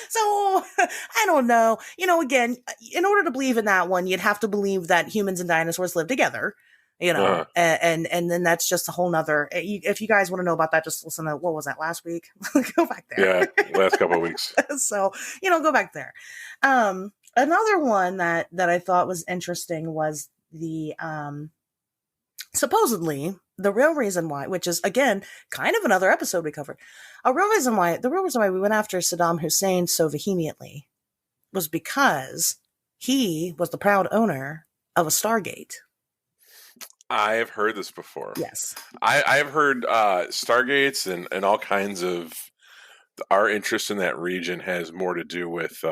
So I don't know, again, in order to believe in that one, you'd have to believe that humans and dinosaurs live together. And then that's just a whole nother, if you guys want to know about that, just listen to, what was that, last week? Go back there. Yeah, last couple of weeks. So, go back there. Another one that I thought was interesting was the, supposedly, the real reason why, which is, again, kind of another episode we covered, the real reason why we went after Saddam Hussein so vehemently was because he was the proud owner of a Stargate. I have heard this before. Yes. I have heard Stargates and all kinds of our interest in that region has more to do with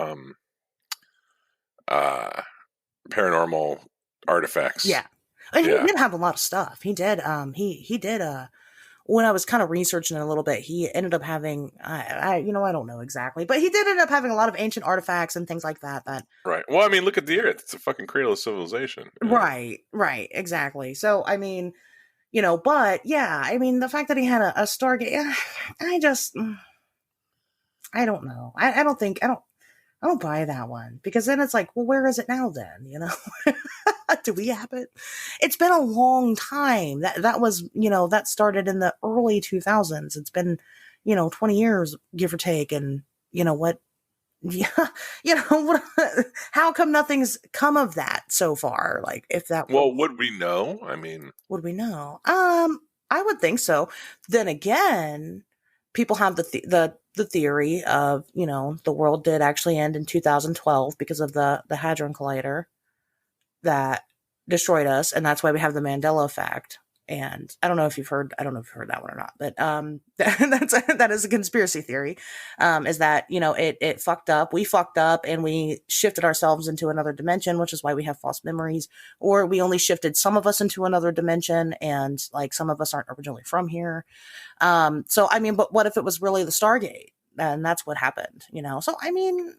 paranormal artifacts. Yeah. And Yeah. he did have a lot of stuff. He did. He did. When I was kind of researching it a little bit, he ended up having. I don't know exactly, but he did end up having a lot of ancient artifacts and things like that. Right. Well, I mean, look at the Earth. It's a fucking cradle of civilization. Right. Right. Exactly. So, I mean, but yeah, I mean, the fact that he had a Stargate, I don't know. I don't buy that one, because then it's like, well, where is it now then? Do we have it? It's been a long time. That was, that started in the early 2000s. It's been, 20 years, give or take. And what? Yeah, what, how come nothing's come of that so far? Like, if that would we know? I mean, would we know? I would think so. Then again, people have the theory of, the world did actually end in 2012 because of the Hadron Collider that destroyed us, and that's why we have the Mandela effect. And I don't know if you've heard that one or not, but that is a conspiracy theory. Is that it fucked up, we fucked up, and we shifted ourselves into another dimension, which is why we have false memories, or we only shifted some of us into another dimension, and like some of us aren't originally from here. So I mean, but what if it was really the Stargate, and that's what happened? So I mean.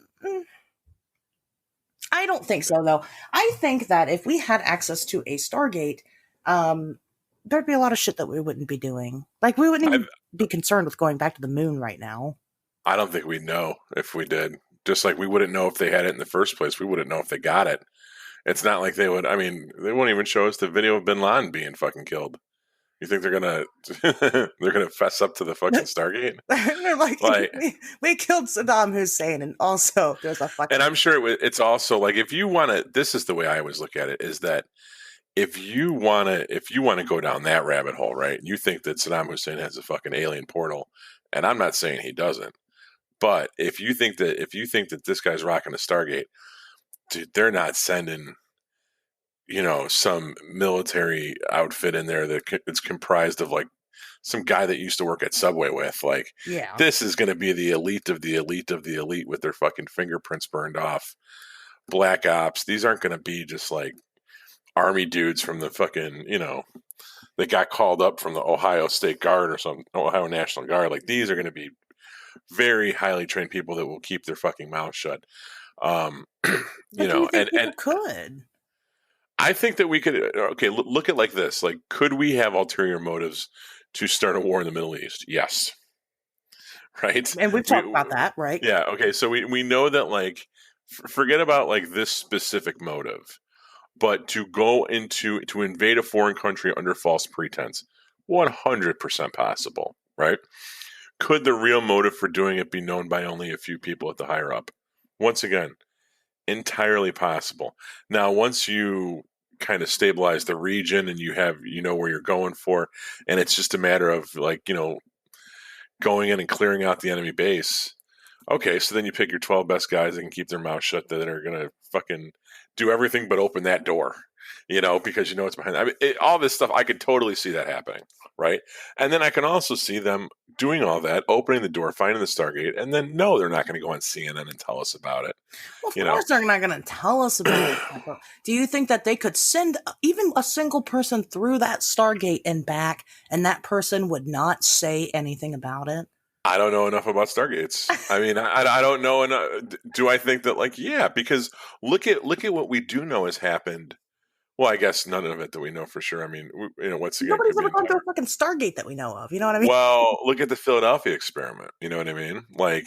I don't think so, though. I think that if we had access to a Stargate, there'd be a lot of shit that we wouldn't be doing. Like, we wouldn't even be concerned with going back to the moon right now. I don't think we'd know if we did. Just like we wouldn't know if they had it in the first place. We wouldn't know if they got it. It's not like they would. I mean, they won't even show us the video of Bin Laden being fucking killed. You think they're gonna fess up to the fucking Stargate? They're like we killed Saddam Hussein, and also there's a fucking. And I'm sure it's also like, if you want to. This is the way I always look at it: is that if you want to go down that rabbit hole, right? You think that Saddam Hussein has a fucking alien portal, and I'm not saying he doesn't, but if you think that this guy's rocking a Stargate, dude, they're not sending some military outfit in there it's comprised of like some guy that used to work at Subway with. Like, yeah, this is going to be the elite of the elite of the elite with their fucking fingerprints burned off. Black ops. These aren't going to be just like army dudes from the fucking, that got called up from the Ohio State Guard or some Ohio National Guard. Like, these are going to be very highly trained people that will keep their fucking mouth shut. And could. I think that we could. Okay, look at like this. Like, could we have ulterior motives to start a war in the Middle East? Yes. Right. And we've talked about that, right? Yeah. Okay. So we know that, like, forget about like this specific motive, but to invade a foreign country under false pretense, 100% possible. Right. Could the real motive for doing it be known by only a few people at the higher up? Once again, entirely possible. Now, once you kind of stabilize the region and you know where you're going for, and it's just a matter of like, going in and clearing out the enemy base. Okay, so then you pick your 12 best guys that can keep their mouth shut, that are going to fucking do everything but open that door, because it's behind. I mean, all this stuff, I could totally see that happening, right? And then I can also see them doing all that, opening the door, finding the Stargate, and then, no, they're not going to go on CNN and tell us about it. Well, of course they're not going to tell us about it. Do you think that they could send even a single person through that Stargate and back, and that person would not say anything about it? I don't know enough about Stargates. I mean, I don't know enough. Do I think that, like, yeah, because look at what we do know has happened. Well, I guess none of it that we know for sure. I mean, once again, nobody's ever gone through a fucking Stargate that we know of. You know what I mean? Well, look at the Philadelphia experiment. You know what I mean? Like,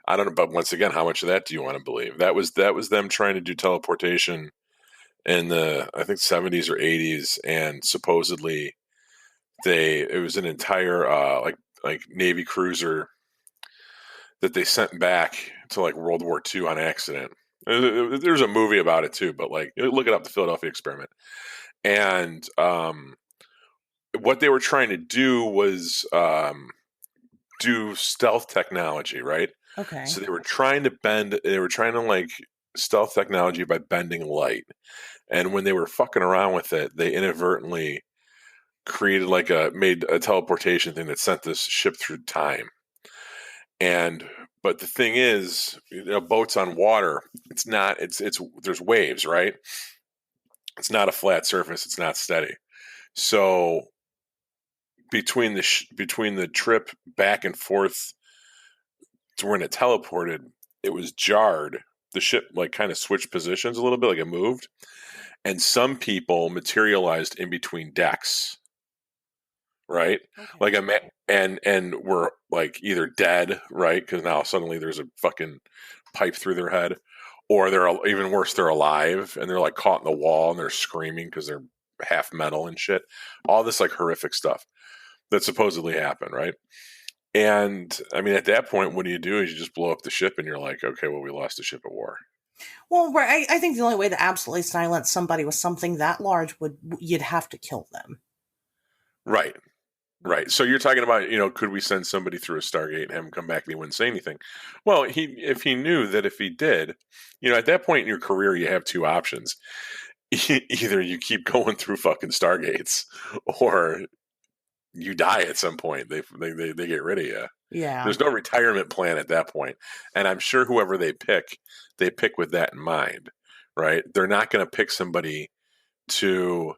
I don't know, but once again, how much of that do you want to believe? That was them trying to do teleportation in the, I think, 70s or 80s, and supposedly it was an entire like Navy cruiser that they sent back to like World War II on accident. There's a movie about it too, but like, look it up, the Philadelphia experiment. And what they were trying to do was do stealth technology, right? Okay. So they were trying to like stealth technology by bending light. And when they were fucking around with it, they inadvertently created made a teleportation thing that sent this ship through time. But the thing is, boats on water, it's not, it's there's waves, right? It's not a flat surface. It's not steady. So between the trip back and forth to when it teleported, it was jarred. The ship kind of switched positions a little bit, like it moved, and some people materialized in between decks, right? Okay. And were either dead, right? Because now suddenly there's a fucking pipe through their head, or they're even worse, they're alive and they're caught in the wall and they're screaming because they're half metal and shit. All this horrific stuff that supposedly happened, right? And I mean, at that point, what do? You just blow up the ship, and you're like, okay, well, we lost the ship at war. Well, right. I think the only way to absolutely silence somebody with something that large you'd have to kill them. Right. Right. So you're talking about, could we send somebody through a Stargate and have him come back and he wouldn't say anything? Well, if he knew that if he did, at that point in your career, you have two options. Either you keep going through fucking Stargates, or you die at some point. They get rid of you. Yeah. There's no retirement plan at that point. And I'm sure whoever they pick with that in mind, right? They're not going to pick somebody to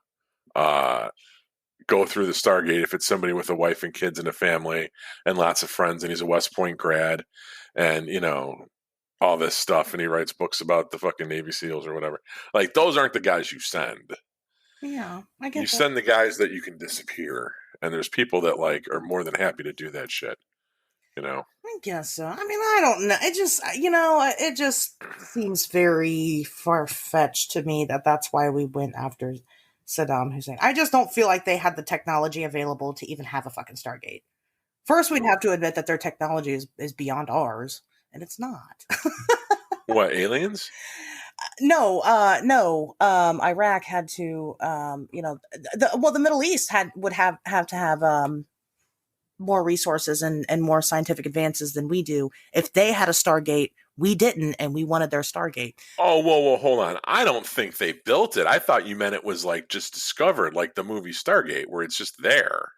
go through the Stargate if it's somebody with a wife and kids and a family and lots of friends, and he's a West Point grad and, all this stuff, and he writes books about the fucking Navy SEALs or whatever. Those aren't the guys you send. Yeah, I get You that. send the guys that you can disappear, and there's people that are more than happy to do that shit. I guess so. I mean, I don't know. It just seems very far-fetched to me that's why we went after Saddam Hussein. I just don't feel like they had the technology available to even have a fucking Stargate. First, we'd have to admit that their technology is beyond ours, and it's not. What, aliens? No. Iraq had to, the Middle East would have to have more resources and more scientific advances than we do. If they had a Stargate, we didn't, and we wanted their Stargate. Oh, well, hold on. I don't think they built it. I thought you meant it was just discovered, like the movie Stargate, where it's just there.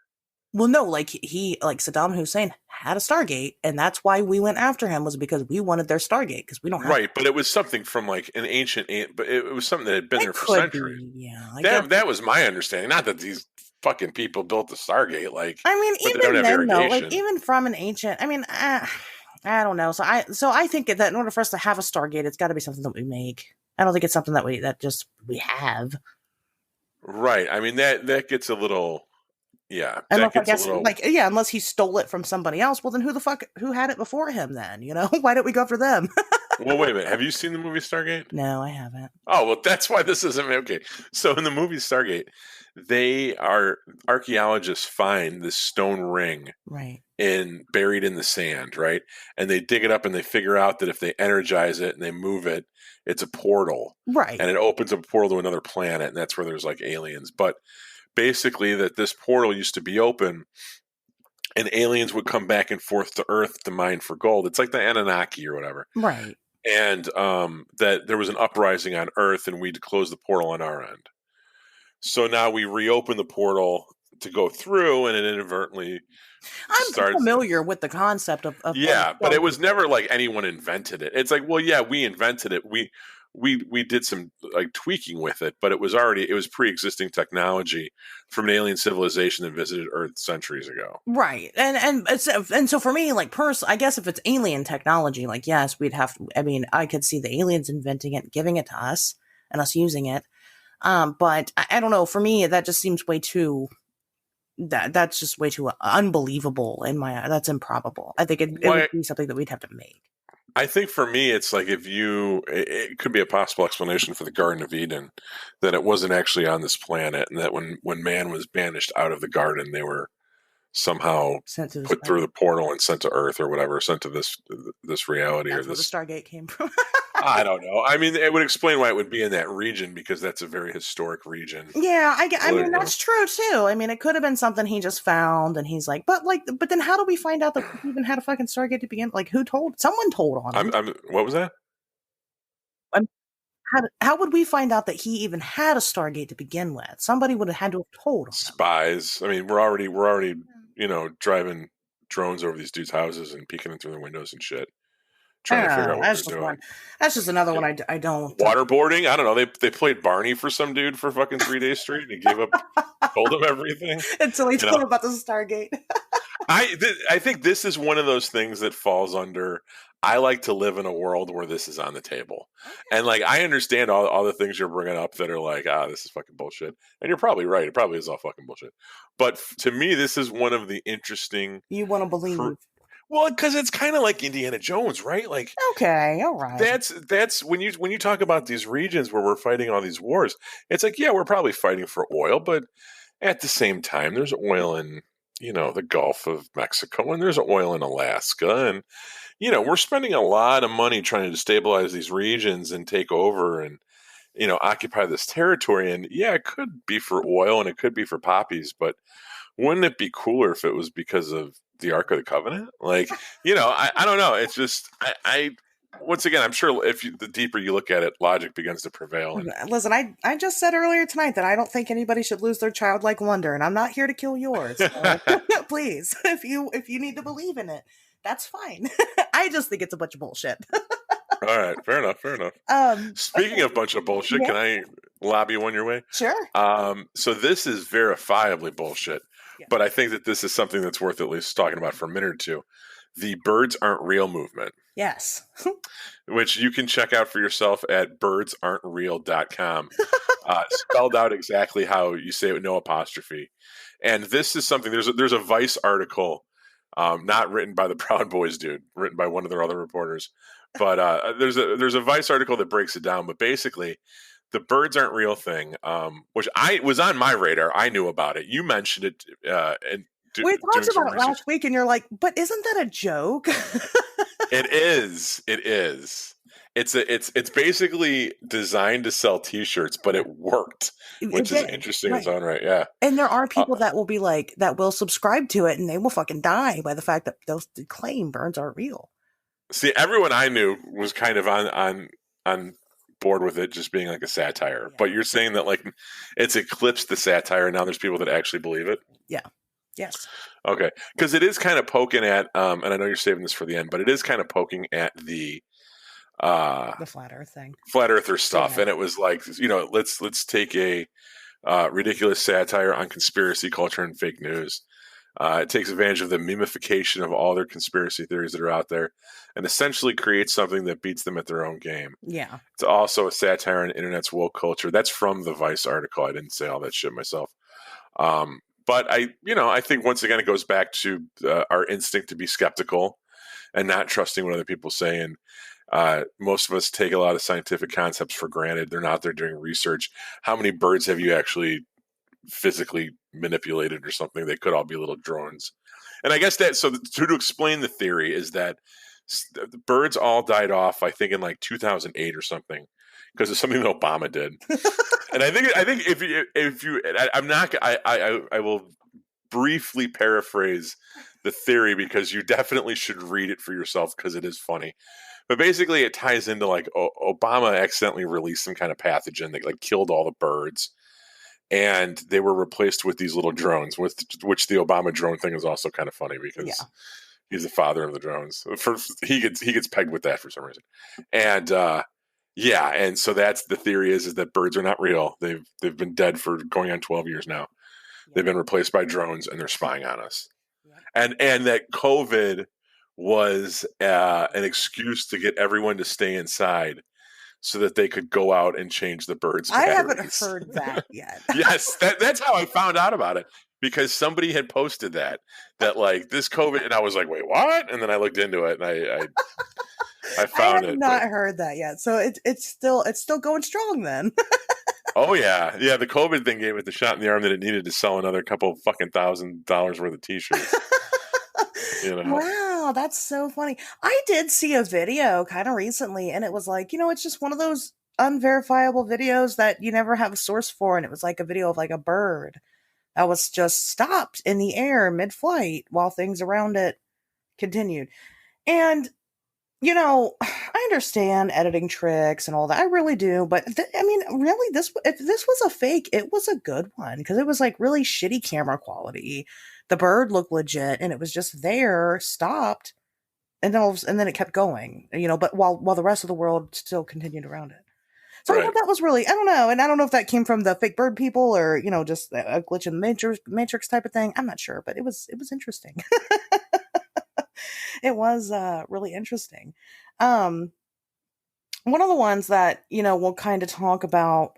Well, no, Saddam Hussein had a Stargate, and that's why we went after him, was because we wanted their Stargate, because we don't have right. But it was something from an ancient, but it was something that had been there for centuries. Yeah, that was my understanding. Not that these fucking people built the Stargate. I mean, but even they don't have then, though, irrigation. even from an ancient, I mean, I don't know. So I think that in order for us to have a Stargate, it's got to be something that we make. I don't think it's something that we have. Right. I mean, that gets a little. Yeah, unless unless he stole it from somebody else. Well, then who had it before him? Then why don't we go after them? Well, wait a minute. Have you seen the movie Stargate? No, I haven't. Oh, well, that's why this isn't okay. So in the movie Stargate, archaeologists find this stone ring, right, buried in the sand, right, and they dig it up and they figure out that if they energize it and they move it, it's a portal, right, and it opens up a portal to another planet, and that's where there's aliens, but. Basically, that this portal used to be open and aliens would come back and forth to Earth to mine for gold. It's like the Anunnaki or whatever. Right. And that there was an uprising on Earth and we'd close the portal on our end. So now we reopen the portal to go through, and it inadvertently I'm familiar with the concept of yeah, but it was never anyone invented it. It's well, yeah, we invented it. We did some tweaking with it, but it was pre-existing technology from an alien civilization that visited Earth centuries ago. Right. And so for me, I guess if it's alien technology, yes, we'd have I mean, I could see the aliens inventing it, giving it to us, and us using it. But I don't know, for me that just seems way too that's just way too unbelievable that's improbable. I think it would be something that we'd have to make. I think for me, it's it could be a possible explanation for the Garden of Eden, that it wasn't actually on this planet, and that when man was banished out of the garden, they were somehow put through the portal and sent to Earth or whatever, sent to this reality. That's or this. Where the Stargate came from. I don't know. I mean, it would explain why it would be in that region, because that's a very historic region. Yeah, I mean, that's true too. I mean, it could have been something he just found, and he's but then how do we find out that he even had a fucking Stargate to begin? Who told? Someone told on him. What was that? how would we find out that he even had a Stargate to begin with? Somebody would have had to have told him. Spies. I mean, we're already driving drones over these dudes' houses and peeking in through the windows and shit, trying to figure out what That's they're just doing. one. That's just another one I don't. Waterboarding. I don't know. They played Barney for some dude for fucking 3 days straight, and he gave up, told him everything until he told him about the Stargate. I think this is one of those things that falls under. I like to live in a world where this is on the table. And like, I understand all the things you're bringing up that are like, this is fucking bullshit. And you're probably right. It probably is all fucking bullshit. But to me, this is one of the interesting. You want to believe. Well, because it's kind of like Indiana Jones, right? Like, okay, all right. That's when you talk about these regions where we're fighting all these wars. It's like, yeah, we're probably fighting for oil, but at the same time, there's oil in the Gulf of Mexico, and there's oil in Alaska, and we're spending a lot of money trying to stabilize these regions and take over and occupy this territory. And yeah, it could be for oil and it could be for poppies, but wouldn't it be cooler if it was because of the Ark of the Covenant? Like, I don't know. It's just, I once again, I'm sure the deeper you look at it, logic begins to prevail. Listen, I just said earlier tonight that I don't think anybody should lose their childlike wonder, and I'm not here to kill yours. So please, if you need to believe in it, that's fine. I just think it's a bunch of bullshit. All right, fair enough. Speaking of bunch of bullshit, can I lob you one your way? Sure. So this is verifiably bullshit, but I think that this is something that's worth at least talking about for a minute or two. The birds aren't real movement. Yes. Which you can check out for yourself at birdsaren'treal.com. Spelled out exactly how you say it with no apostrophe. And this is something, there's a Vice article, not written by the Proud Boys dude, written by one of their other reporters. But there's a Vice article that breaks it down. But basically, the birds aren't real thing, which I was on my radar. I knew about it. You mentioned it. We talked about it last week, and you're like, but isn't that a joke? It is. It's basically designed to sell T-shirts, but it worked, which is interesting in its own right. Yeah. And there are people that will be like, that will subscribe to it, and they will fucking die by the fact that those claim birds aren't real. See, everyone I knew was kind of on board with it just being like a satire. Yeah. But you're saying that like it's eclipsed the satire, and now there's people that actually believe it? Yeah. Yes. Okay. Because it is kind of poking at, and I know you're saving this for the end, but it is kind of poking at the flat earth thing. Flat earther stuff. Yeah. And it was like, let's take a ridiculous satire on conspiracy culture and fake news. It takes advantage of the memification of all their conspiracy theories that are out there and essentially creates something that beats them at their own game. Yeah. It's also a satire on internet's woke culture. That's from the Vice article. I didn't say all that shit myself. But I think once again, it goes back to our instinct to be skeptical and not trusting what other people say. And most of us take a lot of scientific concepts for granted. They're not there doing research. How many birds have you actually physically manipulated or something? They could all be little drones. And I guess to explain the theory is that the birds all died off, I think in like 2008 or something, because of something that Obama did. And I think if you I will briefly paraphrase the theory because you definitely should read it for yourself because it is funny. But basically it ties into like Obama accidentally released some kind of pathogen that like killed all the birds. And they were replaced with these little drones, with which the Obama drone thing is also kind of funny because he's the father of the drones. He gets pegged with that for some reason. And and so that's the theory is that birds are not real. They've been dead for going on 12 years now. They've been replaced by drones and they're spying on us. And that COVID was an excuse to get everyone to stay inside so that they could go out and change the birds' batteries. I haven't heard that yet. Yes, that's how I found out about it. Because somebody had posted that like this COVID, and I was like, wait, what? And then I looked into it, and I found it. I have not heard that yet, so it's still going strong then. Oh yeah. The COVID thing gave it the shot in the arm that it needed to sell another couple fucking $1,000 worth of T-shirts. Wow, that's so funny. I did see a video kind of recently, and it was like, it's just one of those unverifiable videos that you never have a source for, and it was like a video of like a bird that was just stopped in the air mid-flight while things around it continued. And I understand editing tricks and all that. I really do. But I mean, really, if this was a fake, it was a good one because it was like really shitty camera quality. The bird looked legit, and it was just there, stopped, and then it kept going. But while the rest of the world still continued around it. So I Right. thought that was really, I don't know, and I don't know if that came from the fake bird people or just a glitch in the matrix type of thing. I'm not sure, but it was interesting. It was really interesting. Um, One of the ones that we'll kind of talk about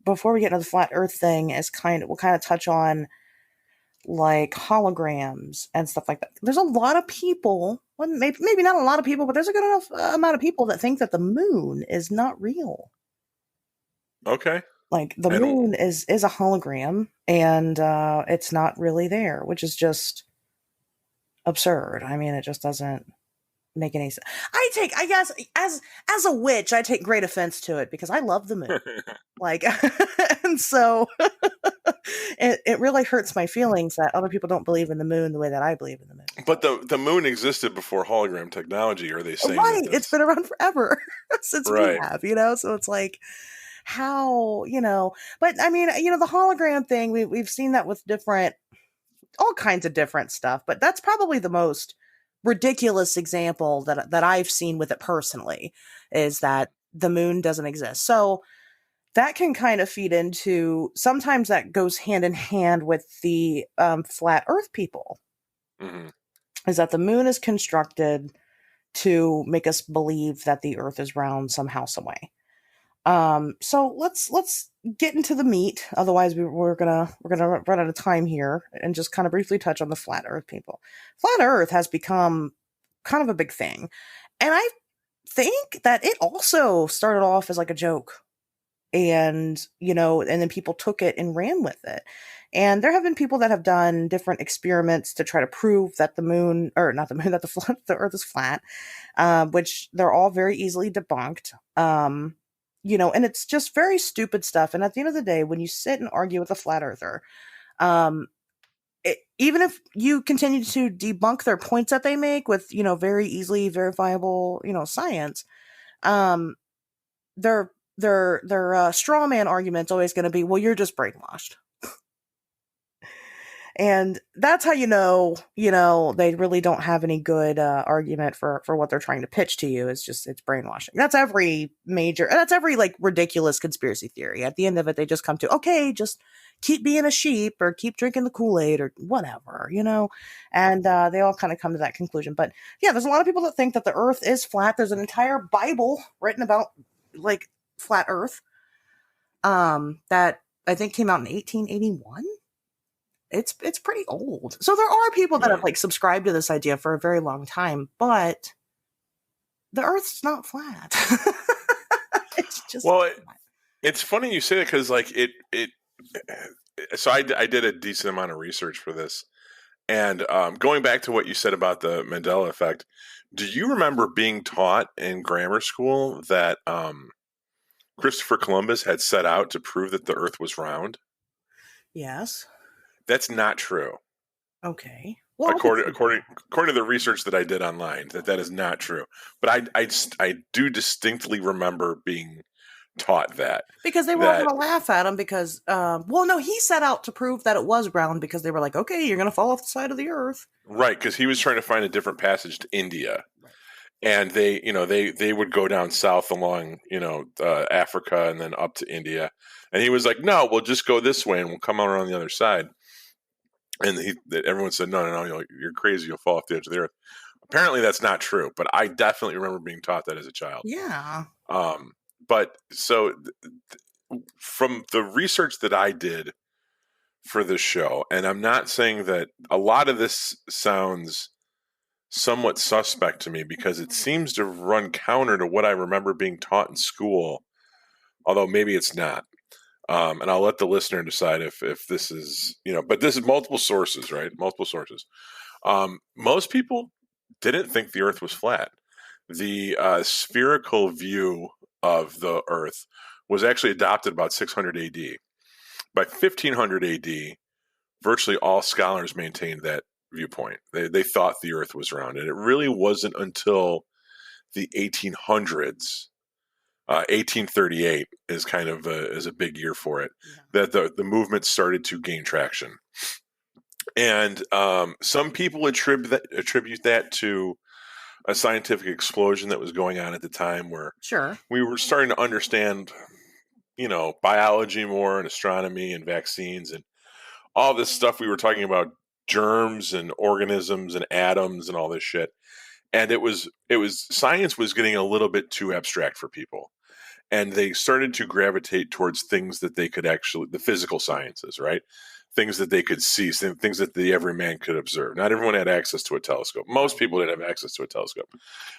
before we get into the flat Earth thing is we'll kind of touch on like holograms and stuff like that. There's a lot of people, well, maybe not a lot of people, but there's a good enough amount of people that think that the moon is not real. Okay. Like the moon is a hologram, and it's not really there, which is just absurd. I mean, it just doesn't make any sense. I guess, as a witch, I take great offense to it because I love the moon. Like, and so it really hurts my feelings that other people don't believe in the moon the way that I believe in the moon. But the moon existed before hologram technology. Are they saying Right? that It's been around forever since we Right. have, So it's like, how, But I mean, the hologram thing, we've seen that with all kinds of different stuff, but that's probably the most ridiculous example that I've seen with it personally, is that the moon doesn't exist. So that can kind of feed into, sometimes that goes hand in hand with the flat Earth people, Mhm. is that the moon is constructed to make us believe that the Earth is round somehow, some way. So let's get into the meat. Otherwise, we're gonna run out of time here, and just kind of briefly touch on the flat Earth people. Flat Earth has become kind of a big thing, and I think that it also started off as like a joke, and and then people took it and ran with it. And there have been people that have done different experiments to try to prove that the moon, or not the moon, that the Earth is flat, which they're all very easily debunked. And it's just very stupid stuff. And at the end of the day, when you sit and argue with a flat earther, even if you continue to debunk their points that they make with, very easily verifiable, science, their straw man argument's always going to be, well, you're just brainwashed. And that's how they really don't have any good argument for what they're trying to pitch to you. It's brainwashing. That's every like ridiculous conspiracy theory. At the end of it, they just come to, okay, just keep being a sheep or keep drinking the Kool-Aid or whatever, and they all kind of come to that conclusion. But yeah, there's a lot of people that think that the Earth is flat. There's an entire Bible written about like flat Earth that I think came out in 1881. It's pretty old. So there are people that have like subscribed to this idea for a very long time, but the Earth's not flat. It's just flat. It's funny you say that because like it. So I did a decent amount of research for this, and going back to what you said about the Mandela effect, do you remember being taught in grammar school that Christopher Columbus had set out to prove that the Earth was round? Yes. That's not true. Okay. Well, according to the research that I did online, that is not true. But I do distinctly remember being taught that, because they were all going to laugh at him because no, he set out to prove that it was round because they were like, okay, you're going to fall off the side of the Earth, right? Because he was trying to find a different passage to India. Right. And they would go down south along Africa and then up to India, and he was like, no, we'll just go this way and we'll come out on the other side. And everyone said, no, you're crazy. You'll fall off the edge of the Earth. Apparently that's not true, but I definitely remember being taught that as a child. Yeah. But so from the research that I did for this show, and I'm not saying that a lot of this sounds somewhat suspect to me because it seems to run counter to what I remember being taught in school, although maybe it's not. And I'll let the listener decide if this is, but this is multiple sources, right? Multiple sources. Most people didn't think the Earth was flat. The spherical view of the Earth was actually adopted about 600 AD. By 1500 AD, virtually all scholars maintained that viewpoint. They thought the Earth was round. And it really wasn't until the 1800s. 1838 is kind of is a big year for it, that the movement started to gain traction. And some people attribute that to a scientific explosion that was going on at the time, where we were starting to understand, biology more, and astronomy and vaccines and all this stuff. We were talking about germs and organisms and atoms and all this shit. And it was science was getting a little bit too abstract for people. And they started to gravitate towards things that they could actually, the physical sciences, right? Things that they could see, things that the everyman could observe. Not everyone had access to a telescope. Most people didn't have access to a telescope.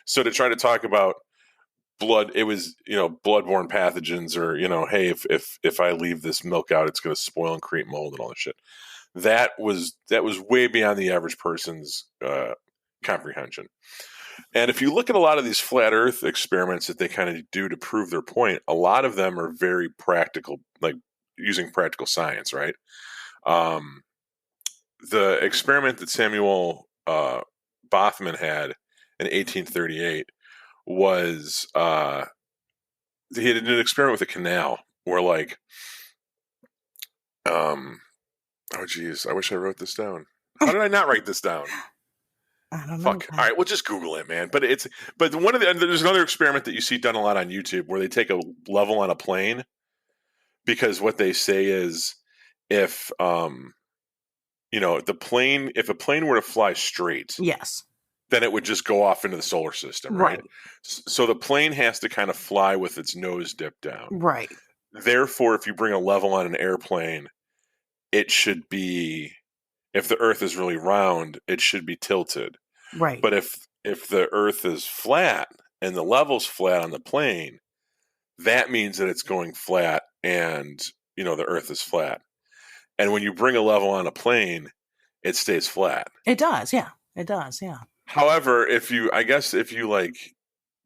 So to try to talk about blood, it was, bloodborne pathogens, or, hey, if I leave this milk out, it's going to spoil and create mold and all this shit. That was way beyond the average person's comprehension. And if you look at a lot of these flat Earth experiments that they kind of do to prove their point, a lot of them are very practical, like using practical science, right? The experiment that Samuel Bothman had in 1838 was he had an experiment with a canal where, like, oh geez, I wish I wrote this down. How did I not write this down? I don't know. Fuck. All right, we'll just Google it, man. But there's another experiment that you see done a lot on YouTube where they take a level on a plane, because what they say is if if a plane were to fly straight, yes, then it would just go off into the solar system, right? So the plane has to kind of fly with its nose dipped down. Right. Therefore, if you bring a level on an airplane, it should be, if the Earth is really round, it should be tilted. Right. But if the Earth is flat and the level's flat on the plane, that means that it's going flat, and the Earth is flat. And when you bring a level on a plane, it stays flat. It does, yeah. It does, yeah. However, if you like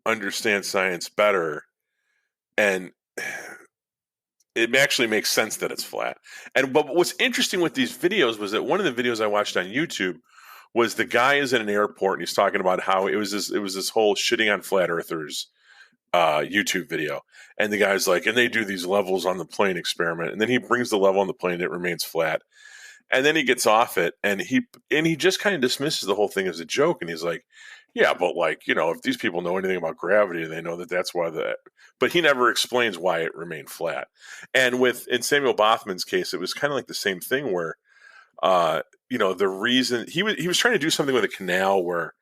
understand science better, and it actually makes sense that it's flat. But what's interesting with these videos was that one of the videos I watched on YouTube was the guy is in an airport and he's talking about how it was this whole shitting on flat earthers YouTube video. And the guy's like, and they do these levels on the plane experiment, and then he brings the level on the plane, it remains flat. And then he gets off it, and he just kind of dismisses the whole thing as a joke. And he's like, yeah, but if these people know anything about gravity, they know that that's why but he never explains why it remained flat. And in Samuel Bothman's case, it was kind of like the same thing where, the reason he was trying to do something with a canal where,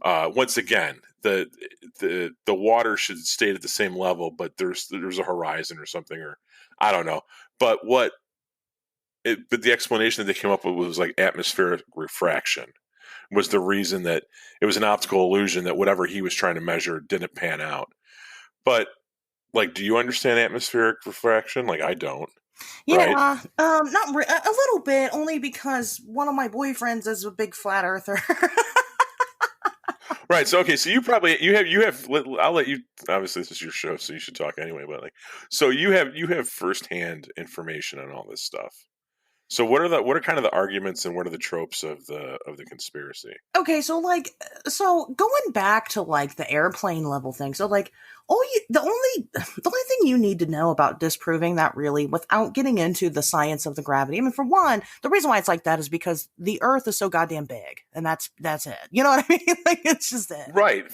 once again, the water should stay at the same level, but there's a horizon or something, or I don't know. But but the explanation that they came up with was like atmospheric refraction was the reason, that it was an optical illusion, that whatever he was trying to measure didn't pan out. But do you understand atmospheric refraction? Like, I don't. Yeah, right? Not a little bit, only because one of my boyfriends is a big flat earther. Right. So, okay. So you have, I'll let you, obviously this is your show, so you should talk anyway, but so you have firsthand information on all this stuff. So what are kind of the arguments, and what are the tropes of the conspiracy? Okay, so going back to the airplane level thing. So the only thing you need to know about disproving that, really, without getting into the science of the gravity. I mean, for one, the reason why it's like that is because the Earth is so goddamn big, and that's it. You know what I mean? It's just it. Right.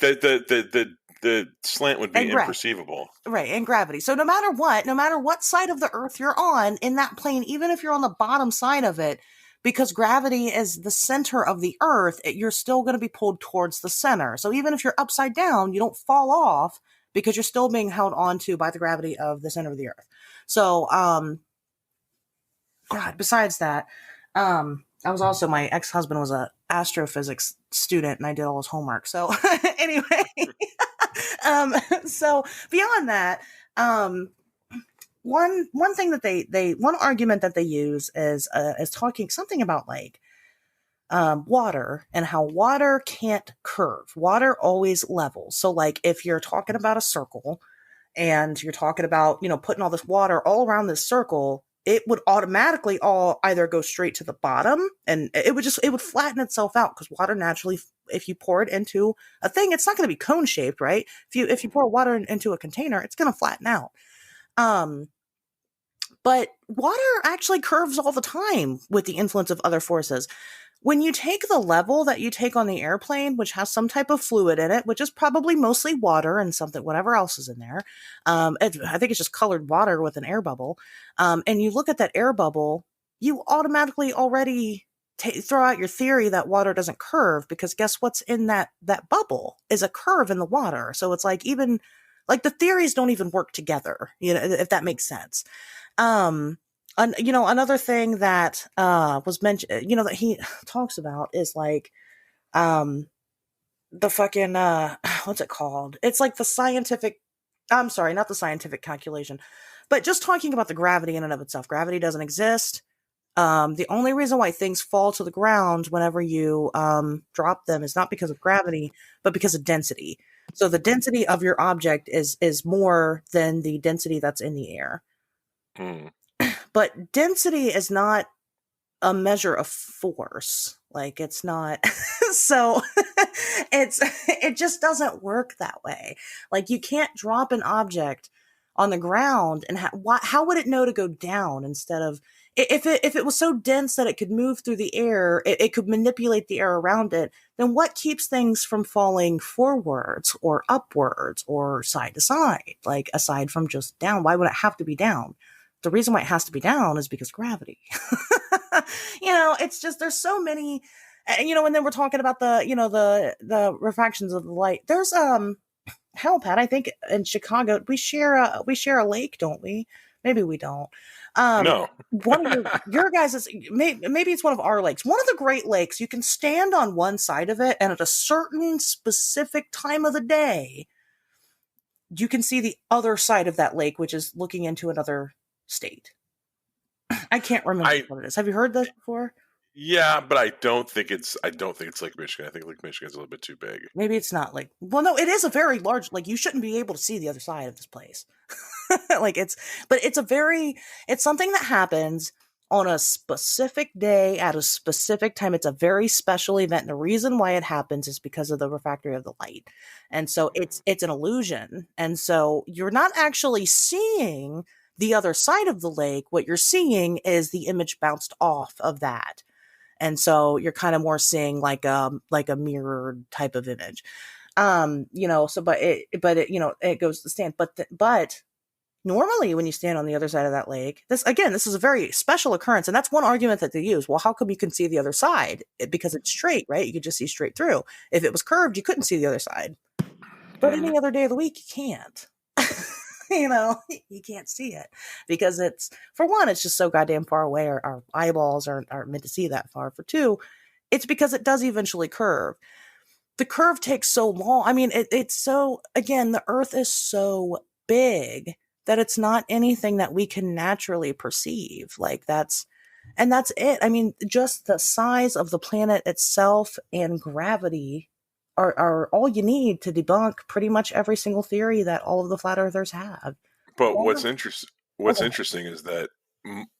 The slant would be imperceivable. Right, and gravity. So no matter what side of the Earth you're on in that plane, even if you're on the bottom side of it, because gravity is the center of the Earth, you're still going to be pulled towards the center. So even if you're upside down, you don't fall off, because you're still being held onto by the gravity of the center of the Earth. So, besides that, my ex-husband was a astrophysics student, and I did all his homework. So anyway, so beyond that, one thing that one argument that they use is talking something about water, and how water can't curve. Water always levels. So if you're talking about a circle, and you're talking about, putting all this water all around this circle, it would automatically all either go straight to the bottom, and it would flatten itself out, because water naturally if you pour it into a thing, it's not going to be cone shaped, right? If you pour water into a container, it's going to flatten out. But water actually curves all the time with the influence of other forces. When you take the level that you take on the airplane, which has some type of fluid in it, which is probably mostly water and something, whatever else is in there, I think it's just colored water with an air bubble, and you look at that air bubble, you automatically already throw out your theory that water doesn't curve, because guess what's in that bubble is a curve in the water. So it's like, even like the theories don't even work together, if that makes sense. Another thing that was mentioned, that he talks about is like the fucking what's it called? It's like the scientific, I'm sorry, not the scientific calculation, but just talking about the gravity in and of itself. Gravity doesn't exist. The only reason why things fall to the ground whenever you drop them is not because of gravity, but because of density. So the density of your object is more than the density that's in the air. But density is not a measure of force. Like, it's not. So it just doesn't work that way. Like, you can't drop an object on the ground and how would it know to go down instead of, if it was so dense that it could move through the air, it could manipulate the air around it, then what keeps things from falling forwards or upwards or side to side, like aside from just down? Why would it have to be down? The reason why it has to be down is because gravity. It's just, there's so many, and then we're talking about the refractions of the light. There's hell, Pat, I think in Chicago we share a lake, don't we? Maybe we don't. No. One of your guys' maybe it's one of our lakes. One of the Great Lakes, you can stand on one side of it, and at a certain specific time of the day, you can see the other side of that lake, which is looking into another state. I can't remember what it is. Have you heard that before? Yeah, but I don't think it's Lake Michigan. I think Lake Michigan is a little bit too big. Maybe it's not like, well, no, it is a very large, like, you shouldn't be able to see the other side of this place. It's something that happens on a specific day at a specific time. It's a very special event. And the reason why it happens is because of the refractory of the light. And so it's an illusion. And so you're not actually seeing the other side of the lake. What you're seeing is the image bounced off of that. And so you're kind of more seeing like a mirrored type of image. It goes to stand, but normally when you stand on the other side of that lake, this is a very special occurrence. And that's one argument that they use. Well, how come you can see the other side? Because it's straight, right? You could just see straight through. If it was curved, you couldn't see the other side. But any other day of the week, you can't. You can't see it because it's, for one, it's just so goddamn far away. Our eyeballs aren't meant to see that far. For two, it's because it does eventually curve. The curve takes so long. I mean, it's so, again, the Earth is so big that it's not anything that we can naturally perceive. Like, that's it. I mean, just the size of the planet itself and gravity are all you need to debunk pretty much every single theory that all of the flat earthers have. But what's interesting is that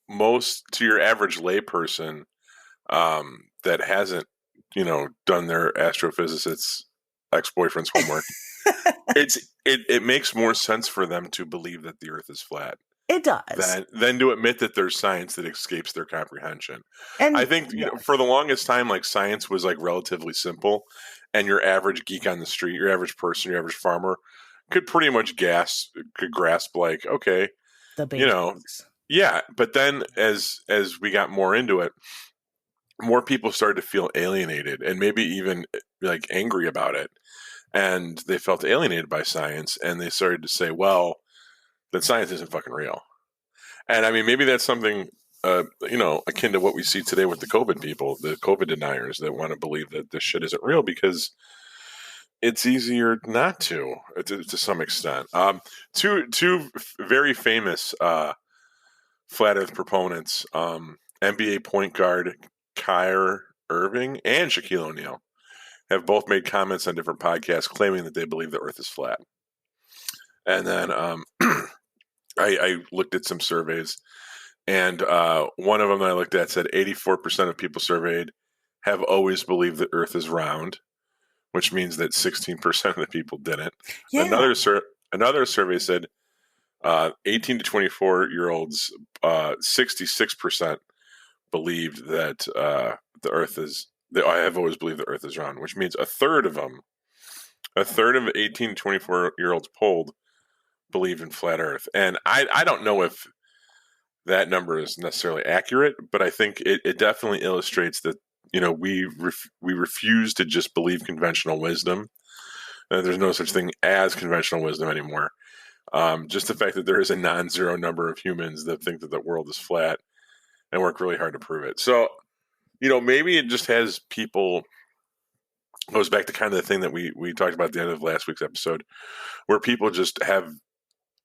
most, to your average layperson that hasn't, done their astrophysicist's ex-boyfriend's homework, it makes more sense for them to believe that the Earth is flat. It does. Than to admit that there's science that escapes their comprehension. And I think for the longest time, like, science was like relatively simple, and your average geek on the street, your average person, your average farmer could pretty much grasp like, okay, the basics. Yeah. But then as we got more into it, more people started to feel alienated and maybe even like angry about it. And they felt alienated by science, and they started to say, well, that science isn't fucking real. And I mean, maybe that's something, akin to what we see today with the COVID people, the COVID deniers that want to believe that this shit isn't real because it's easier not to some extent. Two very famous flat Earth proponents, NBA point guard Kyrie Irving and Shaquille O'Neal, have both made comments on different podcasts claiming that they believe the Earth is flat. And then I looked at some surveys, and one of them that I looked at said 84% of people surveyed have always believed the Earth is round. which means that 16% of the people didn't. Yeah. Another survey said 18 to 24-year-olds, 66% believed that the Earth is. I have always believed the Earth is round, which means a third of 18 to 24-year-olds polled believe in flat Earth. And I don't know if that number is necessarily accurate, but I think it definitely illustrates that, we refuse to just believe conventional wisdom. There's no such thing as conventional wisdom anymore. Just the fact that there is a non-zero number of humans that think that the world is flat and work really hard to prove it. So, maybe it just has people, goes back to kind of the thing that we talked about at the end of last week's episode, where people just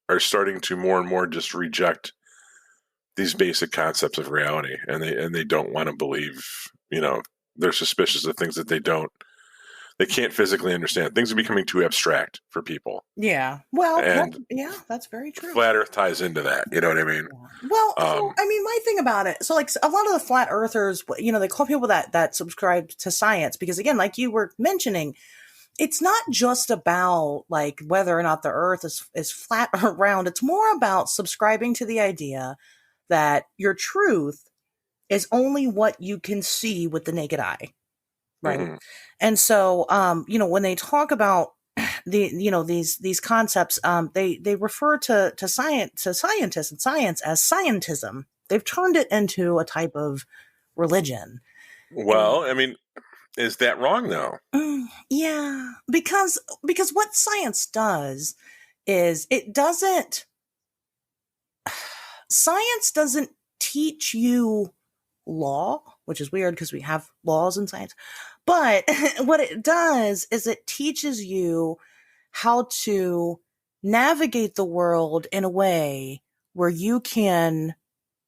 are starting to more and more just reject these basic concepts of reality, and they don't want to believe, they're suspicious of things that they can't physically understand. Things are becoming too abstract for people. Yeah. Well, and that's very true. Flat Earth ties into that. You know what I mean? Yeah. Well, my thing about it, so like a lot of the flat earthers, they call people that subscribe to science because, again, like you were mentioning, it's not just about like whether or not the Earth is flat or round. It's more about subscribing to the idea that your truth is only what you can see with the naked eye. Right. Mm-hmm. And so, when they talk about these concepts, they refer to science, to scientists and science as scientism. They've turned it into a type of religion. Well, is that wrong though? Yeah, because what science does is science doesn't teach you law, which is weird because we have laws in science. But what it does is it teaches you how to navigate the world in a way where you can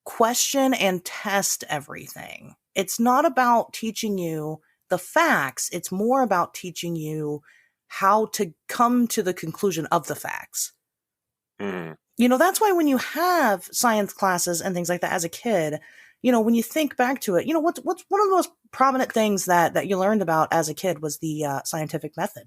question and test everything. It's not about teaching you the facts. It's more about teaching you how to come to the conclusion of the facts. Mm. That's why when you have science classes and things like that as a kid, when you think back to it, what's one of the most prominent things that you learned about as a kid was the scientific method,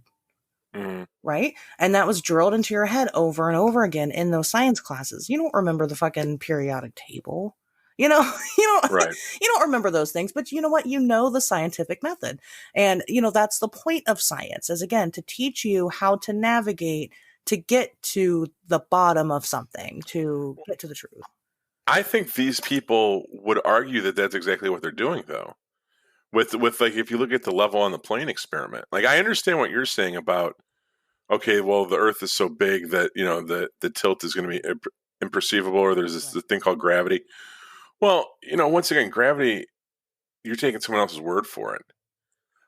right? And that was drilled into your head over and over again in those science classes. You don't remember the fucking periodic table, you right. You don't remember those things, but you know what? The scientific method, and that's the point of science, is again to teach you how to navigate to get to the bottom of something, to get to the truth. I think these people would argue that that's exactly what they're doing, though. With like, if you look at the level on the plane experiment, like I understand what you're saying about, okay, well, the Earth is so big that the tilt is going to be imperceivable, or there's this thing called gravity. Well, once again, gravity, you're taking someone else's word for it.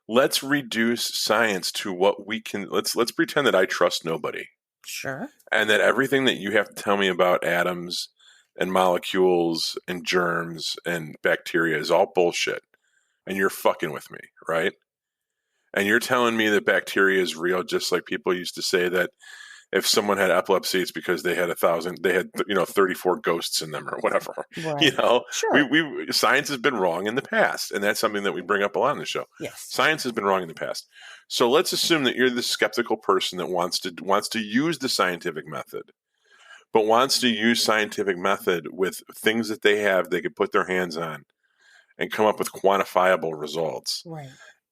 Let's reduce science to what we can. Let's pretend that I trust nobody. Sure. And that everything that you have to tell me about atoms and molecules and germs and bacteria is all bullshit. And you're fucking with me, right? And you're telling me that bacteria is real, just like people used to say that if someone had epilepsy, it's because they had 34 ghosts in them or whatever. Right. Sure. Science has been wrong in the past, and that's something that we bring up a lot in the show. Yes. Science has been wrong in the past. So let's assume that you're the skeptical person that wants to use the scientific method, but wants to use scientific method with things that they could put their hands on and come up with quantifiable results. Right.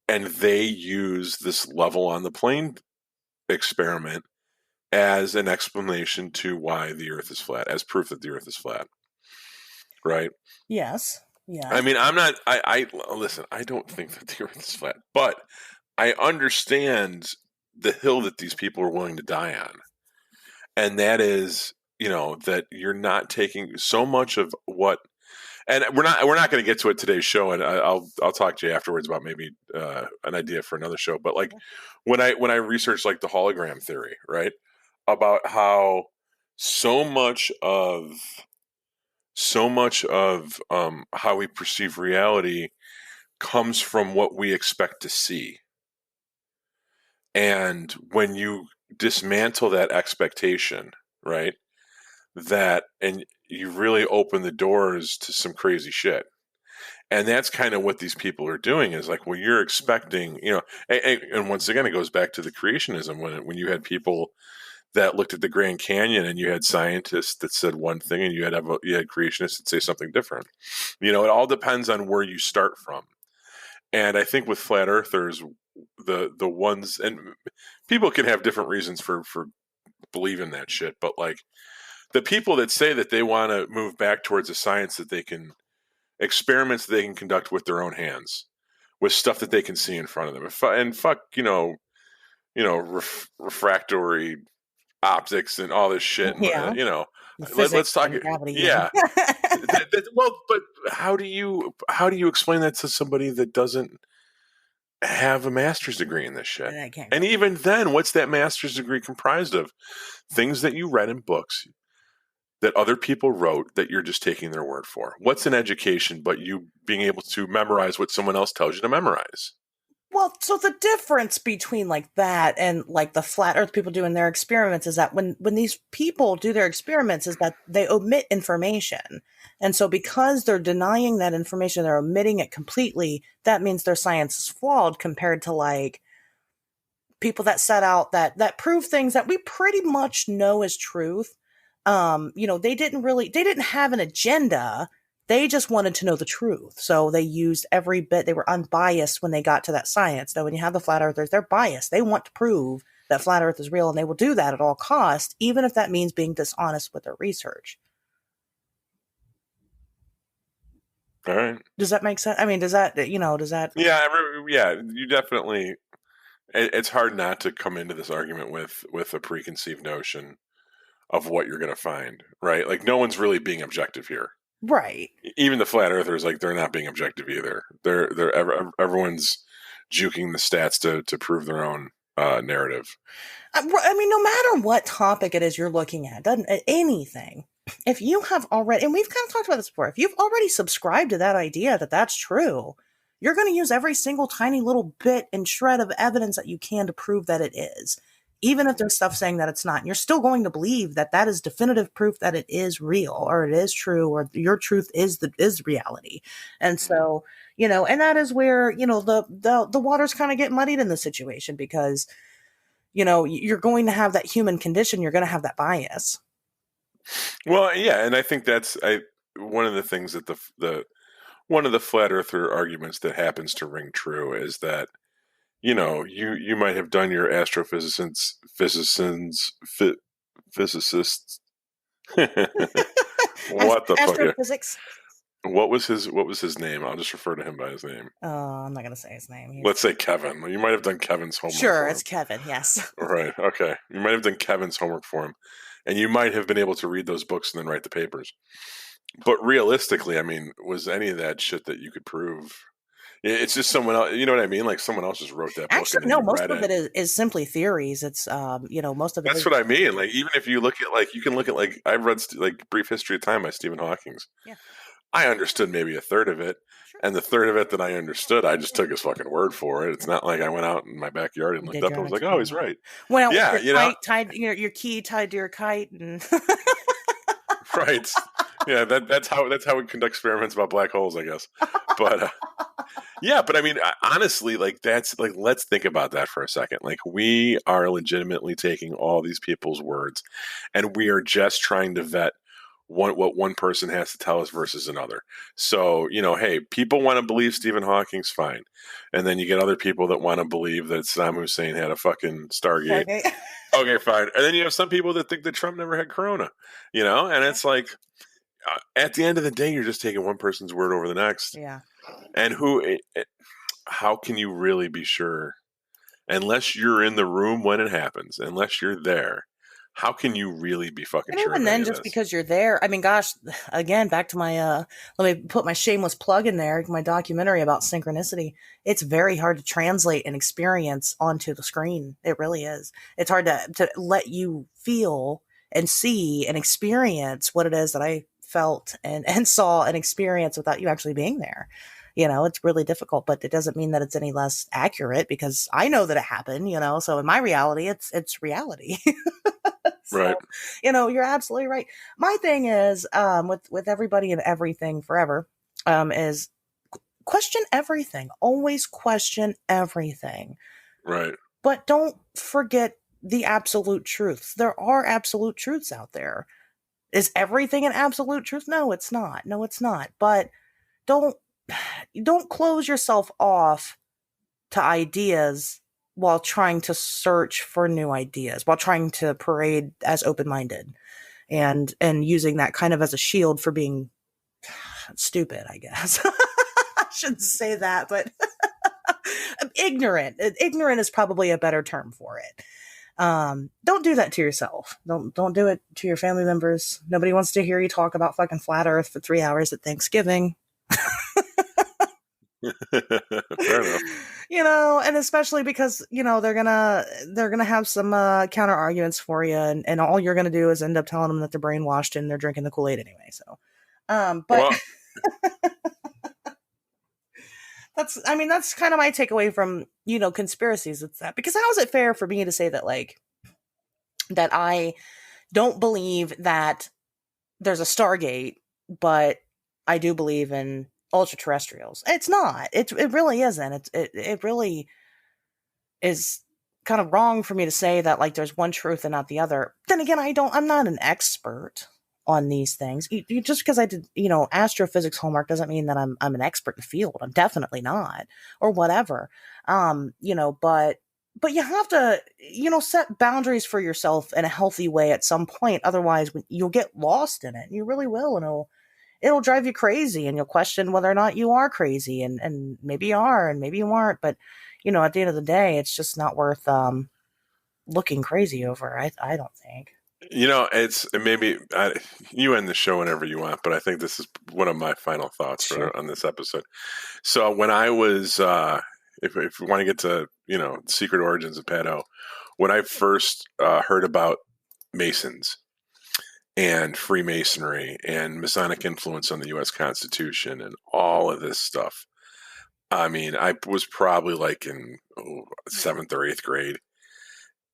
And they use this level on the plane experiment as an explanation to why the Earth is flat, as proof that the Earth is flat. Right? Yes. Yeah. Listen, I don't think that the Earth is flat, but I understand the hill that these people are willing to die on. And that is, that you're not taking so much of what, and we're not going to get to it today's show, and I'll talk to you afterwards about maybe an idea for another show. But like when I researched like the hologram theory, right, about how so much of how we perceive reality comes from what we expect to see, and when you dismantle that expectation, right, and you really open the doors to some crazy shit. And that's kind of what these people are doing is like, well, you're expecting, and once again, it goes back to the creationism when you had people that looked at the Grand Canyon and you had scientists that said one thing and you had creationists that say something different. It all depends on where you start from. And I think with flat earthers, the ones, and people can have different reasons for believing that shit, but like the people that say that they want to move back towards a science that they can experiments that they can conduct with their own hands, with stuff that they can see in front of them, and fuck, refractory optics and all this shit. Yeah. Let's talk. Gravity, yeah. Well, but how do you explain that to somebody that doesn't have a master's degree in this shit? And even then, what's that master's degree comprised of? Things that you read in books that other people wrote that you're just taking their word for. What's an education but you being able to memorize what someone else tells you to memorize? Well, so the difference between like that and like the flat earth people doing their experiments is that when these people do their experiments is that they omit information. And so because they're denying that information, they're omitting it completely, that means their science is flawed compared to like people that set out that prove things that we pretty much know is truth. They didn't have an agenda. They just wanted to know the truth. So they used every bit. They were unbiased when they got to that science. Now, when you have the flat earthers, they're biased. They want to prove that flat earth is real, and they will do that at all costs, even if that means being dishonest with their research. All right. Does that make sense? I mean, does that? Yeah, you definitely, it's hard not to come into this argument with a preconceived notion of what you're going to find, right? Like no one's really being objective here. Right. Even the flat earthers, like they're not being objective either. Everyone's juking the stats to prove their own narrative. I mean, no matter what topic it is you're looking at, anything, if you have already, and we've kind of talked about this before, if you've already subscribed to that idea that that's true, you're going to use every single tiny little bit and shred of evidence that you can to prove that it is. Even if there's stuff saying that it's not, and you're still going to believe that that is definitive proof that it is real or it is true or your truth is reality. And so, and that is where, the waters kind of get muddied in the situation because, you're going to have that human condition. You're going to have that bias. Well, yeah. And I think that's one of the things that one of the flat earther arguments that happens to ring true is that, you might have done your physicists. What the fuck? Astrophysics. What was his name? I'll just refer to him by his name. I'm not going to say his name. Let's say Kevin. You might have done Kevin's homework. Sure, it's Kevin. Yes. Right. Okay. You might have done Kevin's homework for him, and you might have been able to read those books and then write the papers. But realistically, I mean, was any of that shit that you could prove? It's just someone else. You know what I mean? Like someone else just wrote that book. Actually, no. Most of it is simply theories. It's most of it. That's what I mean. Like even if you look at you can look at I've read Brief History of Time by Stephen Hawking. Yeah. I understood maybe a third of it, and the third of it that I understood, I just took his fucking word for it. It's not like I went out in my backyard and looked up and was like, "Oh, he's right." Well, yeah, your key tied to your kite, and right. Yeah, that's how we conduct experiments about black holes, I guess. But yeah, but I mean, honestly, let's think about that for a second. Like, we are legitimately taking all these people's words, and we are just trying to vet what one person has to tell us versus another. So, hey, people want to believe Stephen Hawking's fine, and then you get other people that want to believe that Saddam Hussein had a fucking Stargate. Okay, fine. And then you have some people that think that Trump never had corona. And it's like, at the end of the day, you're just taking one person's word over the next. Yeah. And how can you really be sure? Unless you're in the room when it happens, unless you're there, how can you really be fucking sure? And then just because you're there, I mean, gosh, again, back to my, let me put my shameless plug in there, my documentary about synchronicity. It's very hard to translate an experience onto the screen. It really is. It's hard to let you feel and see and experience what it is that I felt and saw and experienced without you actually being there. It's really difficult, but it doesn't mean that it's any less accurate because I know that it happened, so in my reality, it's reality. So, right. You're absolutely right. My thing is, with everybody and everything forever, is question everything. Always question everything. Right. But don't forget the absolute truths. There are absolute truths out there. Is everything an absolute truth? No, it's not. No, it's not. But don't close yourself off to ideas while trying to search for new ideas, while trying to parade as open-minded and using that kind of as a shield for being stupid, I guess. I shouldn't say that, but ignorant. Ignorant is probably a better term for it. Don't do that to yourself. Don't do it to your family members. Nobody wants to hear you talk about fucking flat earth for 3 hours at Thanksgiving. Fair enough. And especially because, they're gonna have some counter arguments for you, and all you're gonna do is end up telling them that they're brainwashed and they're drinking the Kool-Aid anyway. So, but well, that's kind of my takeaway from, conspiracies. It's that, because how is it fair for me to say that, that I don't believe that there's a Stargate, but I do believe in ultra-terrestrials? It's not. It really isn't. It really is kind of wrong for me to say that, there's one truth and not the other. Then again, I'm not an expert on these things. Just because I did, astrophysics homework doesn't mean that I'm an expert in the field. I'm definitely not, or whatever. But you have to, set boundaries for yourself in a healthy way at some point. Otherwise, you'll get lost in it. You really will, and it'll drive you crazy, and you'll question whether or not you are crazy, and maybe you are, and maybe you aren't. But at the end of the day, it's just not worth looking crazy over. I don't think. It's maybe you end the show whenever you want, but I think this is one of my final thoughts on this episode. So when I was, if we want to get to, secret origins of pedo, when I first heard about Masons and Freemasonry and Masonic influence on the U.S. Constitution and all of this stuff, I was probably in 7th or 8th grade,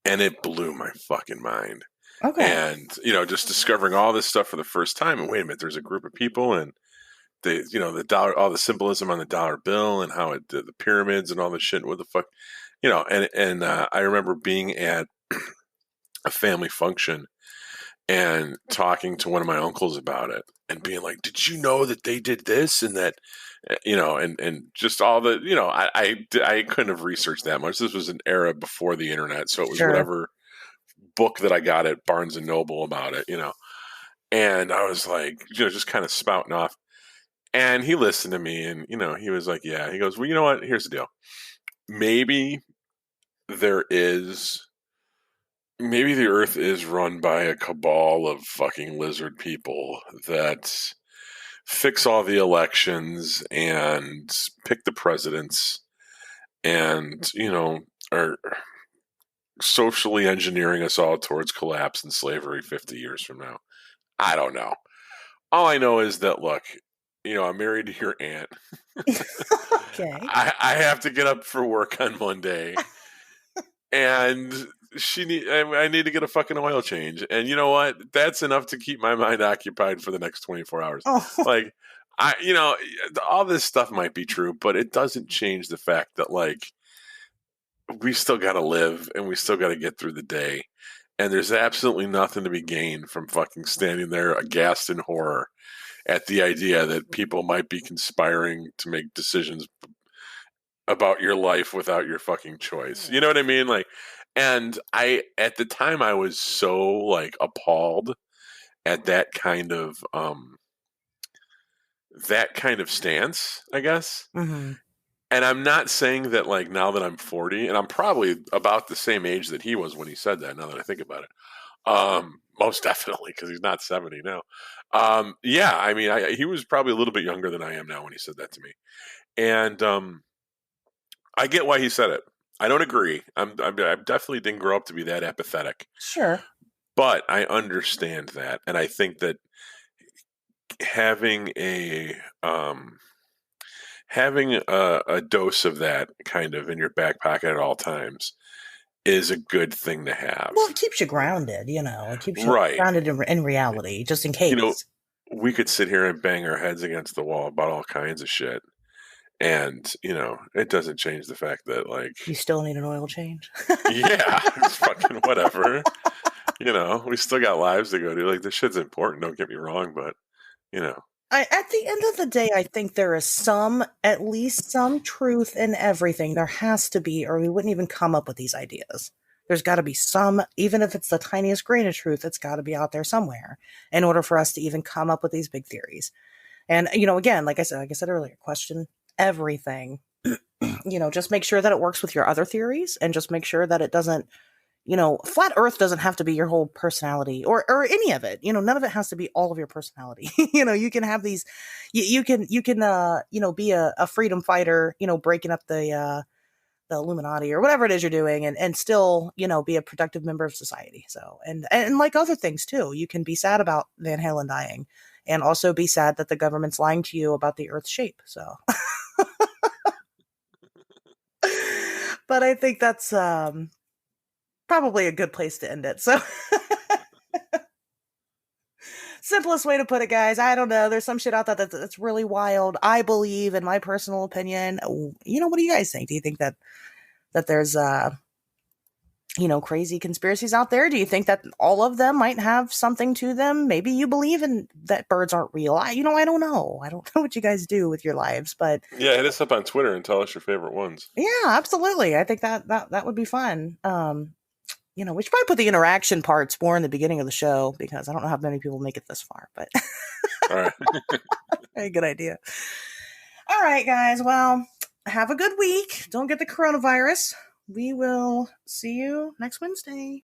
and it blew my fucking mind. Okay. And, just discovering all this stuff for the first time, and wait a minute, there's a group of people, and the dollar, all the symbolism on the dollar bill, and how the pyramids and all this shit, what the fuck, and I remember being at a family function and talking to one of my uncles about it and being like, did you know that they did this and that, and just all the, I couldn't have researched that much. This was an era before the internet. So it was whatever book that I got at Barnes and Noble about it, and I was like, just kind of spouting off, and he listened to me, and, he was like, yeah, he goes, well, you know what? Here's the deal. Maybe the earth is run by a cabal of fucking lizard people that fix all the elections and pick the presidents and, are socially engineering us all towards collapse and slavery 50 years from now. I don't know. All I know is that, look, I'm married to your aunt. Okay. I have to get up for work on Monday, and I need to get a fucking oil change. And you know what? That's enough to keep my mind occupied for the next 24 hours. Oh. All this stuff might be true, but it doesn't change the fact that, we still got to live, and we still got to get through the day. And there's absolutely nothing to be gained from fucking standing there aghast in horror at the idea that people might be conspiring to make decisions about your life without your fucking choice. You know what I mean? And at the time, I was so appalled at that kind of stance, I guess. Mm-hmm. And I'm not saying that now that I'm 40, and I'm probably about the same age that he was when he said that, now that I think about it. Most definitely, because he's not 70 now. He was probably a little bit younger than I am now when he said that to me. And I get why he said it. I don't agree. I definitely didn't grow up to be that apathetic. Sure. But I understand that. And I think that having a dose of that kind of in your back pocket at all times is a good thing to have. Well, it keeps you grounded, It keeps you grounded in reality, just in case. We could sit here and bang our heads against the wall about all kinds of shit. And, it doesn't change the fact that, like, You still need an oil change. yeah, it's fucking whatever. We still got lives to go to. Like, this shit's important, don't get me wrong, but, At the end of the day, I think there is at least some truth in everything. There has to be, or we wouldn't even come up with these ideas. There's got to be some, even if it's the tiniest grain of truth, it's got to be out there somewhere in order for us to even come up with these big theories. And, again, like I said earlier, question everything. Just make sure that it works with your other theories, and just make sure that it doesn't, flat earth doesn't have to be your whole personality or any of it. None of it has to be all of your personality. You can have these, you can be a freedom fighter, breaking up the Illuminati or whatever it is you're doing, and still, be a productive member of society. So, and like other things too, you can be sad about Van Halen dying and also be sad that the government's lying to you about the earth's shape. So, but I think that's, probably a good place to end it. So simplest way to put it, guys. I don't know. There's some shit out there that's really wild. I believe, in my personal opinion. What do you guys think? Do you think that there's crazy conspiracies out there? Do you think that all of them might have something to them? Maybe you believe in that birds aren't real. I don't know. I don't know what you guys do with your lives, but yeah, hit us up on Twitter and tell us your favorite ones. Yeah, absolutely. I think that would be fun. We should probably put the interaction parts more in the beginning of the show, because I don't know how many people make it this far, but all right. Very good idea. All right, guys. Well, have a good week. Don't get the coronavirus. We will see you next Wednesday.